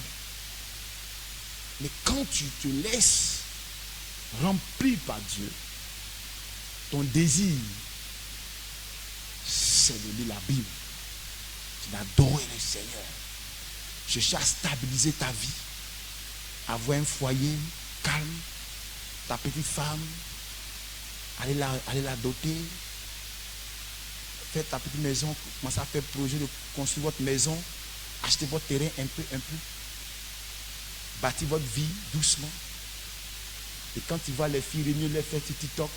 Mais quand tu te laisses remplir par Dieu, ton désir, c'est de lire la Bible. C'est d'adorer le Seigneur. Chercher à stabiliser ta vie. Avoir un foyer calme. Ta petite femme. Aller la doter. Faire ta petite maison. Commencer à faire projet de construire votre maison. Acheter votre terrain un peu. Bâtir votre vie doucement. Et quand tu vois les filles réunies, les faire sur TikTok,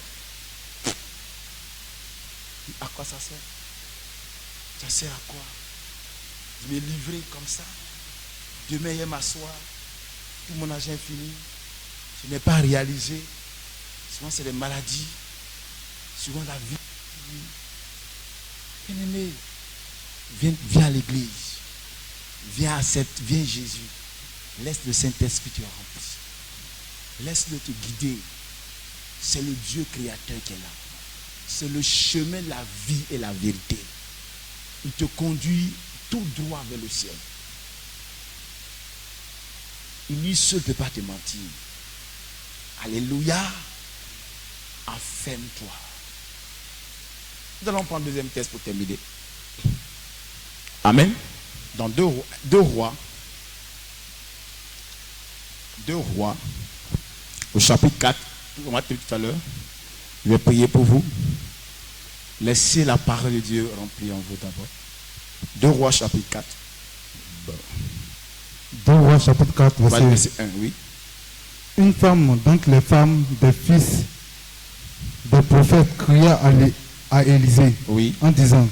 à quoi ça sert? Ça sert à quoi? De me livrer comme ça. Demain, je vais m'asseoir. Tout mon argent est fini. Je n'ai pas réalisé. Souvent, c'est des maladies. Souvent, la vie. Bien-aimé, viens à l'église. Viens Jésus. Laisse le Saint-Esprit te remplir. Laisse-le te guider. C'est le Dieu créateur qui est là. C'est le chemin, la vie et la vérité. Il te conduit tout droit vers le ciel. Lui seul ne peut pas te mentir. Alléluia. Affirme-toi. Nous allons prendre le deuxième texte pour terminer. Amen. Dans 2 Rois. 2 Rois. Au chapitre 4. On va te dire tout à l'heure. Je vais prier pour vous. Laissez la parole de Dieu remplir en vous d'abord. 2 Rois chapitre 4. 2 Rois chapitre 4 verset 1, oui. Une femme, donc les femmes des fils des prophètes, cria à Élisée, Oui. en disant,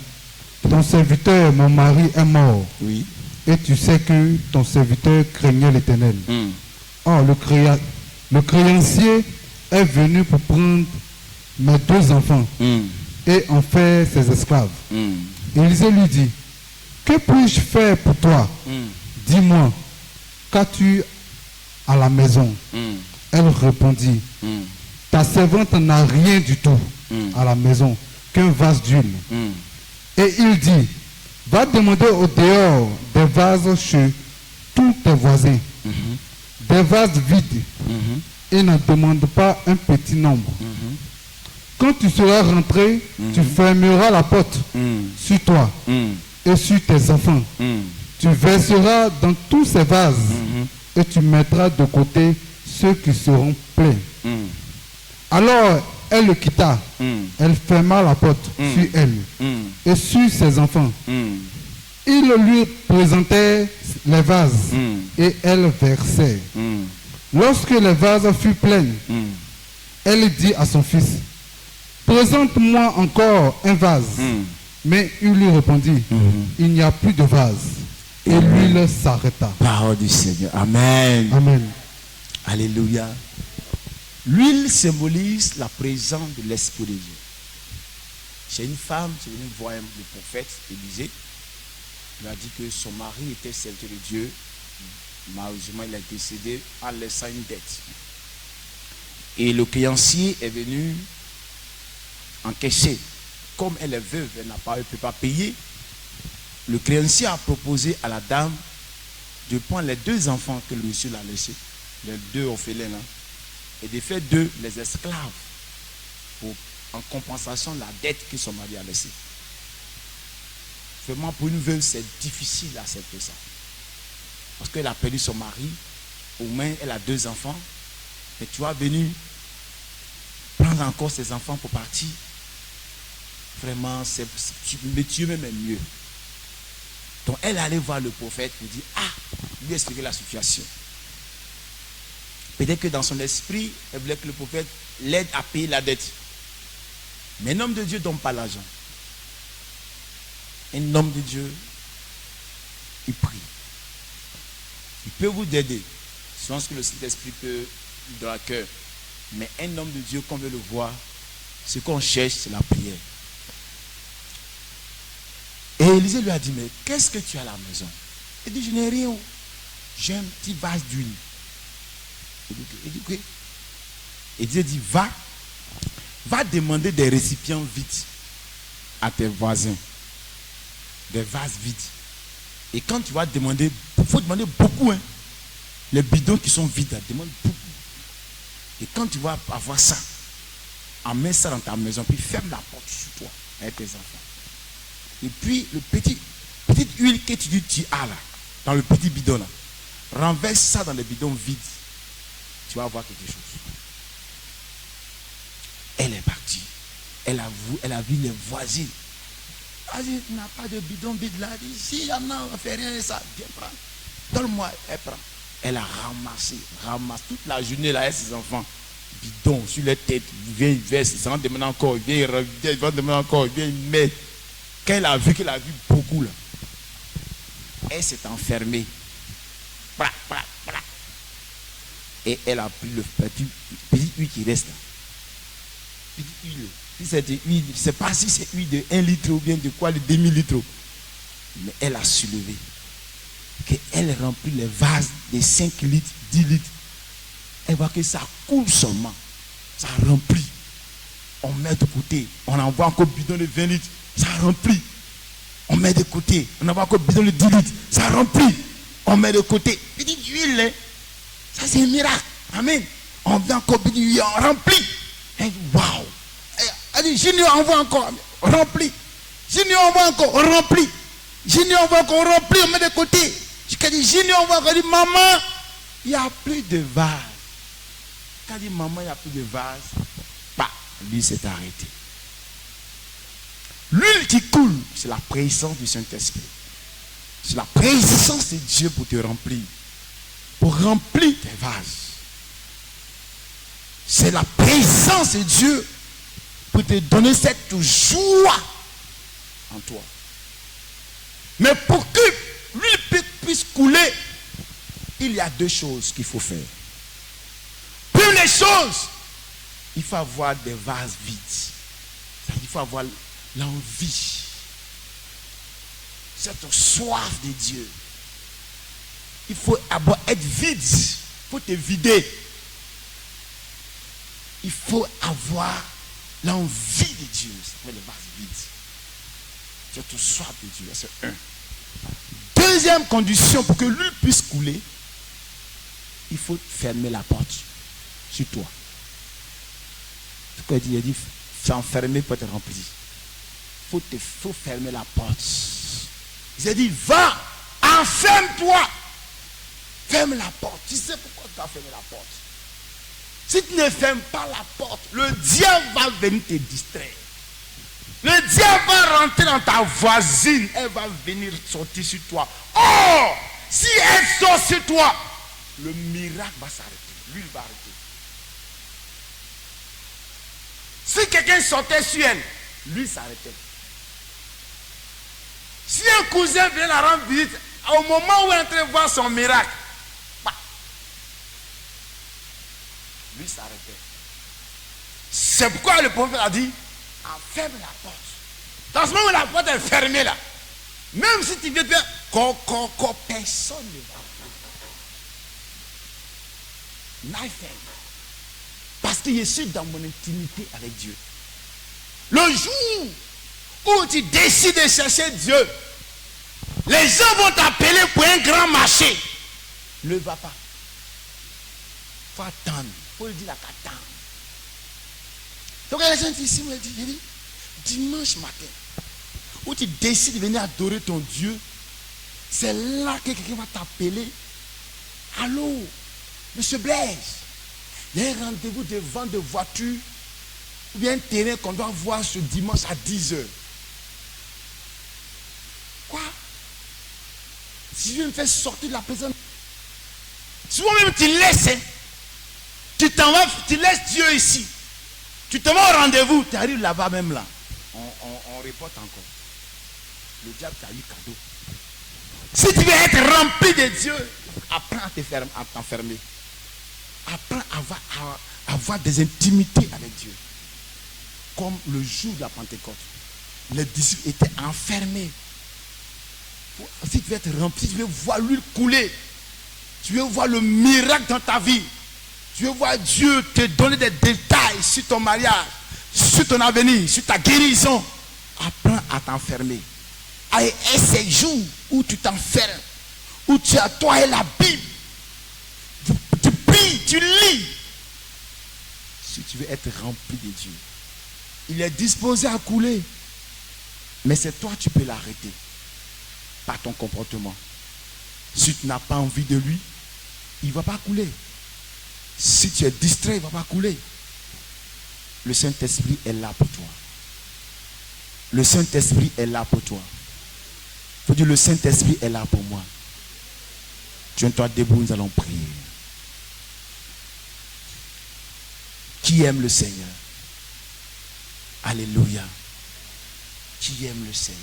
ton serviteur, mon mari, est mort. Oui. Et tu sais que ton serviteur craignait l'Éternel. Or, le créancier est venu pour prendre mes 2 enfants et en faire ses esclaves. Élisée lui dit, que puis-je faire pour toi? Dis-moi, qu'as-tu à la maison? Elle répondit, ta servante n'a rien du tout à la maison qu'un vase d'huile. Et il dit, va demander au dehors des vases chez tous tes voisins, des vases vides, et n'en demande pas un petit nombre. Quand tu seras rentré, tu fermeras la porte sur toi et sur tes enfants. Tu verseras dans tous ces vases et tu mettras de côté ceux qui seront pleins. Alors elle le quitta. Elle ferma la porte sur elle et sur ses enfants. Il lui présentait les vases et elle versait. Lorsque les vases furent pleins, elle dit à son fils, présente-moi encore un vase. Mais il lui répondit, il n'y a plus de vase. Et l'huile s'arrêta. Parole du Seigneur. Amen. Amen. Alléluia. L'huile symbolise la présence de l'Esprit de Dieu. Chez une femme, qui est venue voir le prophète Élisée. Il a dit que son mari était serviteur de Dieu. Malheureusement, il a décédé en laissant une dette. Et le créancier est venu encaisser. Comme elle est veuve, elle ne peut pas payer. Le créancier a proposé à la dame de prendre les 2 enfants que le monsieur l'a laissés, les 2 orphelins là, et de faire d'eux les esclaves en compensation de la dette que son mari a laissée. Vraiment, pour une veuve, c'est difficile d'accepter ça. Parce qu'elle a perdu son mari, au moins elle a 2 enfants, et tu vas venir prendre encore ses enfants pour partir. Vraiment, Dieu même est mieux. Donc elle allait voir le prophète et dit, lui expliquer la situation. Peut-être que dans son esprit, elle voulait que le prophète l'aide à payer la dette. Mais un homme de Dieu ne donne pas l'argent. Un homme de Dieu, il prie. Il peut vous aider. Selon ce que le Saint-Esprit peut dans le cœur. Mais un homme de Dieu, qu'on veut le voir, ce qu'on cherche, c'est la prière. Et Élisée lui a dit, mais qu'est-ce que tu as à la maison? Il dit, je n'ai rien. J'ai un petit vase d'huile. Il dit, ok. Et Dieu dit, va demander des récipients vides à tes voisins. Des vases vides. Et quand tu vas demander, il faut demander beaucoup. Hein. Les bidons qui sont vides, demande beaucoup. Et quand tu vas avoir ça, emmène ça dans ta maison, puis ferme la porte sur toi avec tes enfants. Et puis, petite huile que tu as là, dans le petit bidon là, renverse ça dans le bidon vide. Tu vas avoir quelque chose. Elle est partie. Elle a vu les voisines. Elle dit, il n'y a pas de bidon vide là. Elle dit, si il y en a, on ne fait rien de ça. Viens prendre. Donne-moi, elle prend. Elle a ramasse toute la journée là avec ses enfants. Bidon sur les têtes. Il vient, il verse, il s'en demande encore. Il vient, il demande encore. Il vient, il met. Quand elle a vu beaucoup là, elle s'est enfermée. Et elle a pris le petit huile qui reste là. Petite huile. Si c'est de huile, je ne sais pas si c'est huile de 1 litre ou bien de quoi, de demi-litre. Mais elle a soulevé. Qu'elle remplit les vases de 5 litres, 10 litres. Elle voit que ça coule seulement. Ça remplit. On met de côté. On envoie encore bidon de 20 litres. Ça remplit. On met de côté. On envoie encore bidon de 10 litres. Ça remplit. On met de côté. Petite huile, hein? Ça c'est un miracle. Amen. On vient encore petite huile, on remplit. Waouh. Elle dit, Junior, envoie encore. On remplit. Junior, envoie encore. On remplit. Junior, envoie encore. On remplit. On met de côté. Jusqu'à dit, Junior, envoie encore. Elle dit, maman, il n'y a plus de vase. Quand elle dit, maman, il n'y a plus de vase, bah, lui s'est arrêté. L'huile qui coule, c'est la présence du Saint-Esprit. C'est la présence de Dieu pour te remplir. Pour remplir tes vases. C'est la présence de Dieu pour te donner cette joie en toi. Mais pour que l'huile puisse couler, il y a 2 choses qu'il faut faire. Première chose, il faut avoir des vases vides. Il faut avoir l'envie, cette soif de Dieu. Il faut être vide. Il faut te vider. Il faut avoir l'envie de Dieu. C'est le vase vide. Cette soif de Dieu. C'est 1. Deuxième condition pour que l'huile puisse couler, il faut fermer la porte sur toi. Ce qu'il dit, s'enfermer pour être rempli. Il faut fermer la porte. Il a dit, va, enferme-toi. Ferme la porte. Tu sais pourquoi tu as fermé la porte? Si tu ne fermes pas la porte, le diable va venir te distraire. Le diable va rentrer dans ta voisine. Elle va venir sortir sur toi. Oh, si elle sort sur toi, le miracle va s'arrêter. L'huile va arrêter. Si quelqu'un sortait sur elle, lui s'arrêtait. Si un cousin vient la rendre visite, au moment où elle est en train de voir son miracle, lui s'arrêtait. C'est pourquoi le prophète a dit, ferme la porte. Dans ce moment où la porte est fermée là, même si tu viens de faire personne ne va faire. Parce que je suis dans mon intimité avec Dieu. Le jour où tu décides de chercher Dieu, les gens vont t'appeler pour un grand marché. Ne va pas. Il faut attendre. Il faut lui dire la qu'attendre. Donc les gens ici me disent, dimanche matin, où tu décides de venir adorer ton Dieu, c'est là que quelqu'un va t'appeler. Allô, Monsieur Blaise, il y a un rendez-vous de vente de voitures ou bien un terrain qu'on doit voir ce dimanche à 10h. Quoi? Si je viens me faire sortir de la présence, souvent même tu laisses, hein? Tu t'en vas, tu laisses Dieu ici. Tu te vas au rendez-vous, tu arrives là-bas même là. On reporte encore. Le diable t'a eu cadeau. Si tu veux être rempli de Dieu, apprends à t'enfermer. Apprends à avoir des intimités avec Dieu. Comme le jour de la Pentecôte. Les disciples étaient enfermés. Si tu veux être rempli, si tu veux voir l'huile couler, tu veux voir le miracle dans ta vie, tu veux voir Dieu te donner des détails sur ton mariage, sur ton avenir, sur ta guérison, apprends à t'enfermer. Et ces jours où tu t'enfermes, où tu as toi et la Bible, tu pries, tu lis. Si tu veux être rempli de Dieu, il est disposé à couler. Mais c'est toi qui peux l'arrêter par ton comportement. Si tu n'as pas envie de lui, il ne va pas couler. Si tu es distrait, il ne va pas couler. Le Saint-Esprit est là pour toi. Le Saint-Esprit est là pour toi. Il faut dire, le Saint-Esprit est là pour moi. Tiens-toi debout, nous allons prier. Qui aime le Seigneur? Alléluia. Qui aime le Seigneur?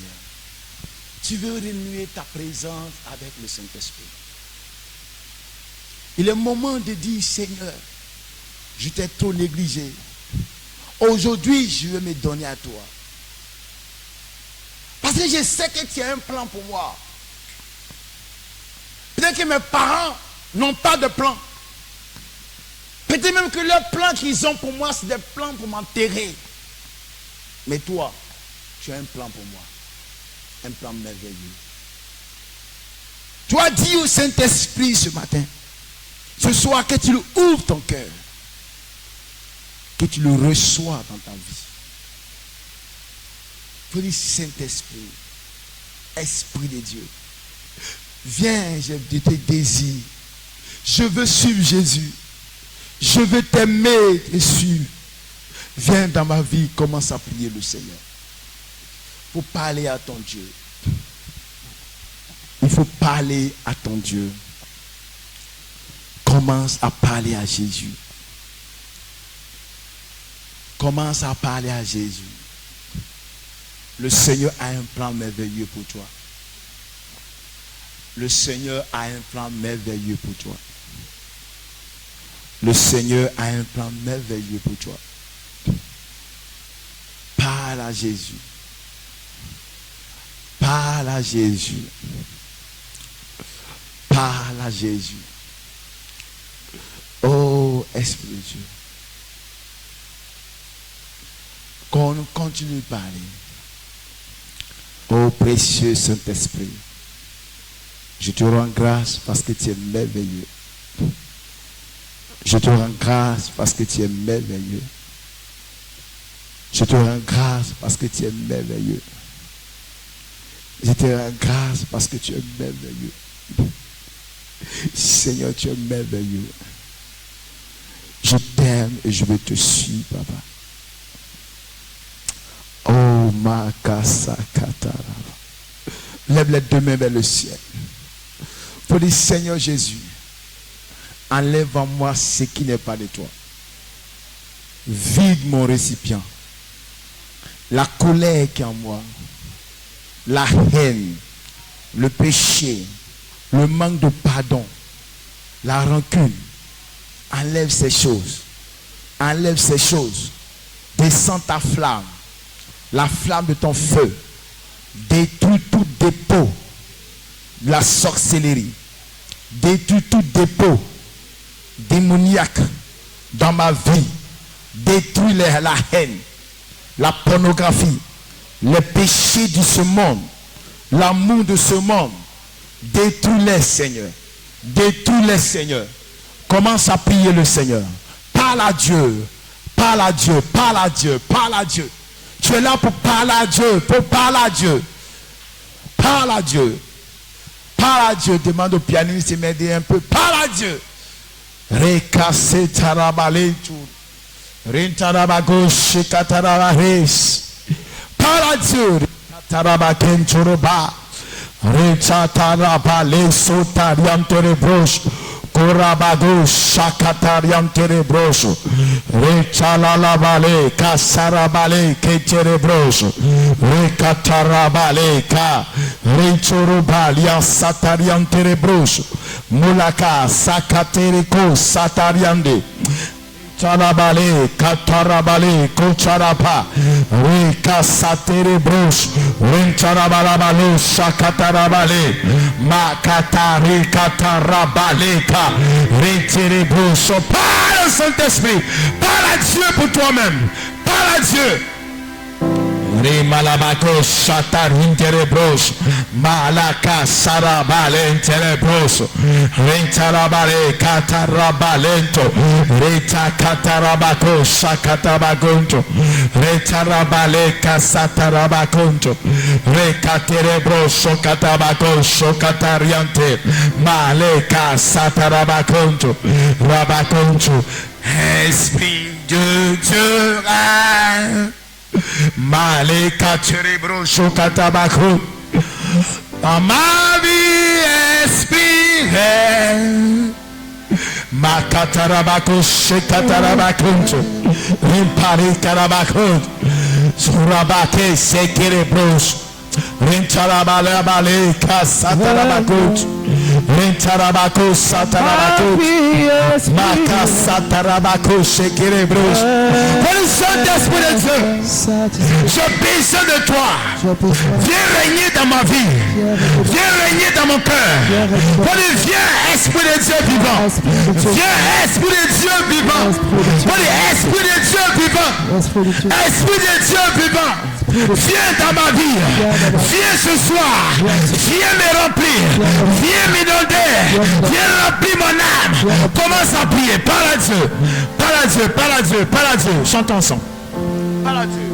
Tu veux renouer ta présence avec le Saint-Esprit. Il est moment de dire, Seigneur, je t'ai trop négligé. Aujourd'hui, je veux me donner à toi. Parce que je sais que tu as un plan pour moi. Peut-être que mes parents n'ont pas de plan. Peut-être même que leurs plans qu'ils ont pour moi, c'est des plans pour m'enterrer. Mais toi, tu as un plan pour moi. Un plan merveilleux. Tu as dit au Saint-Esprit ce matin, ce soir, que tu ouvres ton cœur, que tu le reçois dans ta vie. Tu dis, Saint-Esprit, Esprit de Dieu, viens, je te désire. Je veux suivre Jésus. Je veux t'aimer et suivre. Viens dans ma vie, commence à prier le Seigneur. Il faut parler à ton Dieu. Il faut parler à ton Dieu. Commence à parler à Jésus. Commence à parler à Jésus. Le Seigneur a un plan merveilleux pour toi. Le Seigneur a un plan merveilleux pour toi. Le Seigneur a un plan merveilleux pour toi. Parle à Jésus. Parle à Jésus. Parle à Jésus. Oh, Esprit de Dieu. Qu'on continue de parler. Oh, précieux Saint-Esprit. Je te rends grâce parce que tu es merveilleux. Je te rends grâce parce que tu es merveilleux. Je te rends grâce parce que tu es merveilleux. Je te rends grâce parce que tu es merveilleux. Seigneur, tu es merveilleux. Je t'aime et je veux te suivre, papa. Oh, ma casa katara. Lève les deux mains vers le ciel. Pour dire, Seigneur Jésus, enlève en moi ce qui n'est pas de toi. Vide mon récipient. La colère qui est en moi, la haine, le péché, le manque de pardon, la rancune. Enlève ces choses. Enlève ces choses. Descends ta flamme. La flamme de ton feu. Détruis tout dépôt de la sorcellerie. Détruis tout dépôt démoniaque dans ma vie. Détruis la haine, la pornographie, les péchés de ce monde, l'amour de ce monde. Détruis-les, Seigneur. Détruis-les, Seigneur. Commence à prier le Seigneur. Parle à Dieu. Parle à Dieu. Parle à Dieu. Parle à Dieu. Tu es là pour parler à Dieu. Pour parler à Dieu. Parle à Dieu. Parle à Dieu. Demande au pianiste de m'aider un peu. Parle à Dieu. Rekase tarabaletu. Rintarabagoshi katarabares. Parle à Dieu. Tarabakenchoroba. Rechatarabale sotariam terebrosh. Korabago shakatariam terebroso. Rechalalabale kasarabale keterebroso. Rekatarabale ka Reichorobalia Satarian Terebros, Mulaka Sakatereko Satariande. Charabale, Katarabale, Kocharapa, Rika Saterebros, Rencharabalo, Sakatarabale, Makatari Katarabaleka, Reterebros. Parle au Saint-Esprit, parle à Dieu pour toi-même, parle à Dieu. Rimalabako Shatar Interebros, Malaka Sarabale Interebros, Rentarabale Catarabalento, Reta Catarabako Shakatabagonto, Retarabale Casatarabaconto, Recaterebros Socatabako Socatariante, Maleka Satarabaconto, Rabaconto, Esprit de Dieu. Maleka cerebro chocatabacro. Dans ma vie expirée, Makatarabaco shekatarabaconto, Rimpari carabacon, Surabake sekerebros, Rincharabalabale casatarabacot, Rincharabaco satarabacot, Maka satarabaco sekerebros. Pour le Saint-Esprit de Dieu, j'ai besoin de toi. Viens régner dans ma vie. Viens régner dans mon cœur. Pour le viens, Esprit de Dieu vivant. Viens, Esprit de Dieu vivant. Pour le Esprit de Dieu vivant. Esprit de Dieu vivant. Viens dans ma vie. Viens ce soir. Viens me remplir. Viens m'inonder. Viens remplir mon âme. Commence à prier. Parle à Dieu. Parle à Dieu. Parle à Dieu. Parle à Dieu. Chante ensemble. Parle à Dieu.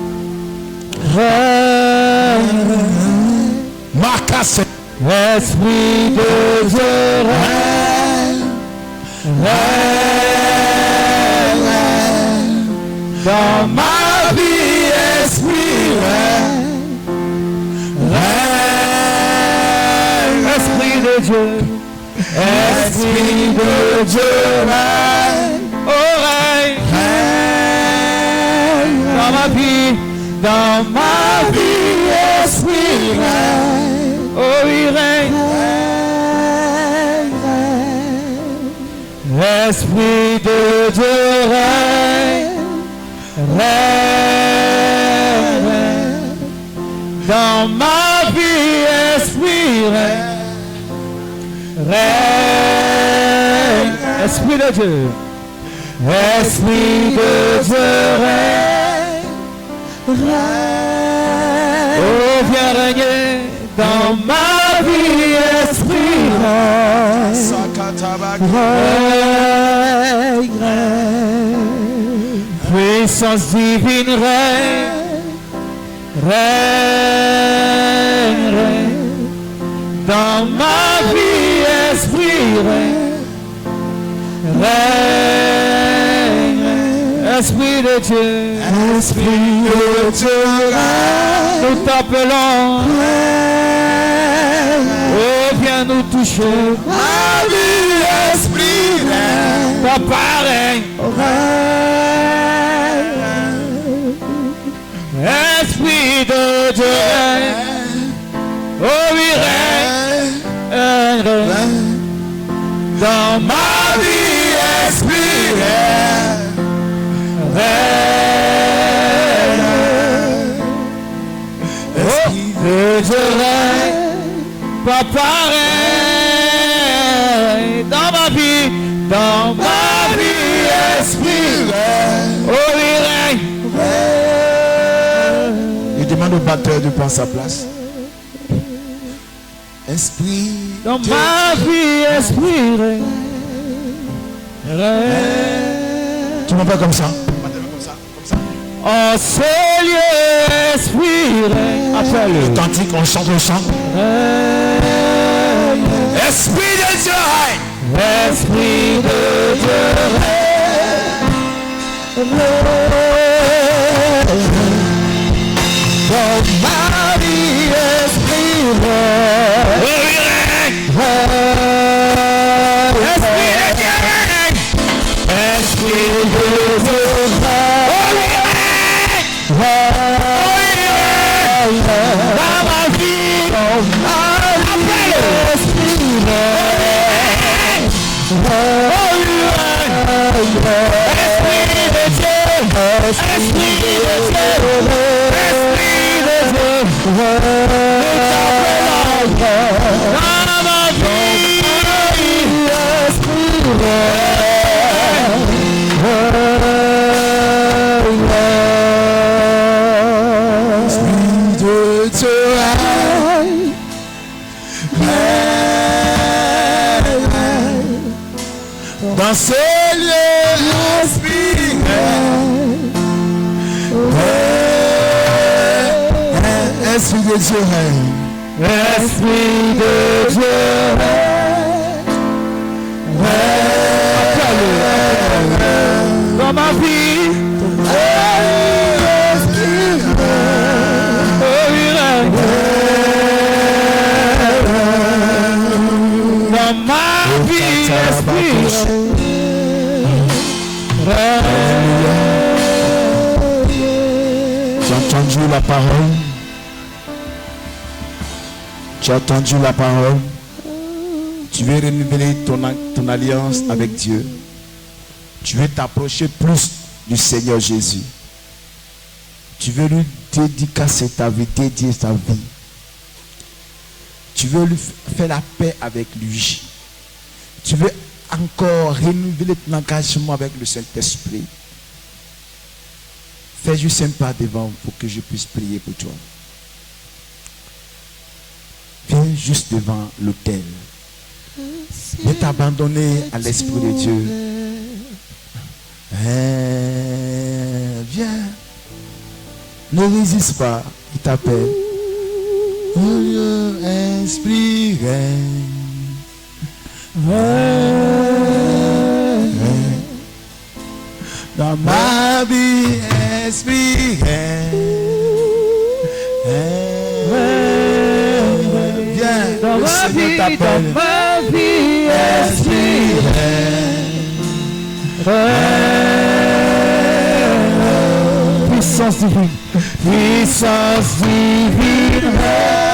Marcasse. Esprit de Dieu, dans ma vie, esprit, esprit de Dieu, esprit de Dieu, oreille, dans ma vie, esprit, oh oui, règne, esprit de Dieu, règne, dans ma vie, esprit, règne, esprit de Dieu, règne, oh viens régner dans ma vie, esprit, règne, puissance divine, règne, dans ma vie, esprit, règne, esprit de Dieu, nous t'appelons, oh viens nous toucher, ma vie, esprit, papa règne, esprit de Dieu, oh oui règne, dans ma vie, esprit, règne, oh Dieu règne, papa règne, dans ma vie, esprit, oh oui règne. Il demande au batteur de prendre sa place. Esprit dans ma vie, esprit, règne. Tu m'en fais comme ça. En ce lieu, esprit, règne. Appelle-le. Cantique, on chante, Esprit de Dieu règne. Esprit de Dieu dans ma vie, esprit règne. Esprit de Dieu règne. Esprit de Dieu règne. Dans ma vie, Dans ce lieu, l'esprit Esprit de Dieu règne. Esprit de Dieu règne dans ma vie. Esprit règne dans ma vie. Esprit Tu as entendu la parole? Tu as entendu la parole? Tu veux renouveler ton alliance avec Dieu. Tu veux t'approcher plus du Seigneur Jésus. Tu veux lui dédicacer ta vie, dédier ta vie. Tu veux lui faire la paix avec lui. Tu veux encore renouveler ton engagement avec le Saint-Esprit. Fais juste un pas devant pour que je puisse prier pour toi. Viens juste devant l'autel. Viens t'abandonner à l'Esprit de Dieu. Viens. Ne résiste pas. Il t'appelle. Oh Dieu, Esprit règne. Dans ma vie, Esprit règne. Viens, dans le ma Seigneur vie, t'appelle. dans ma vie, Esprit règne. Puissance divine, puissance divine règne.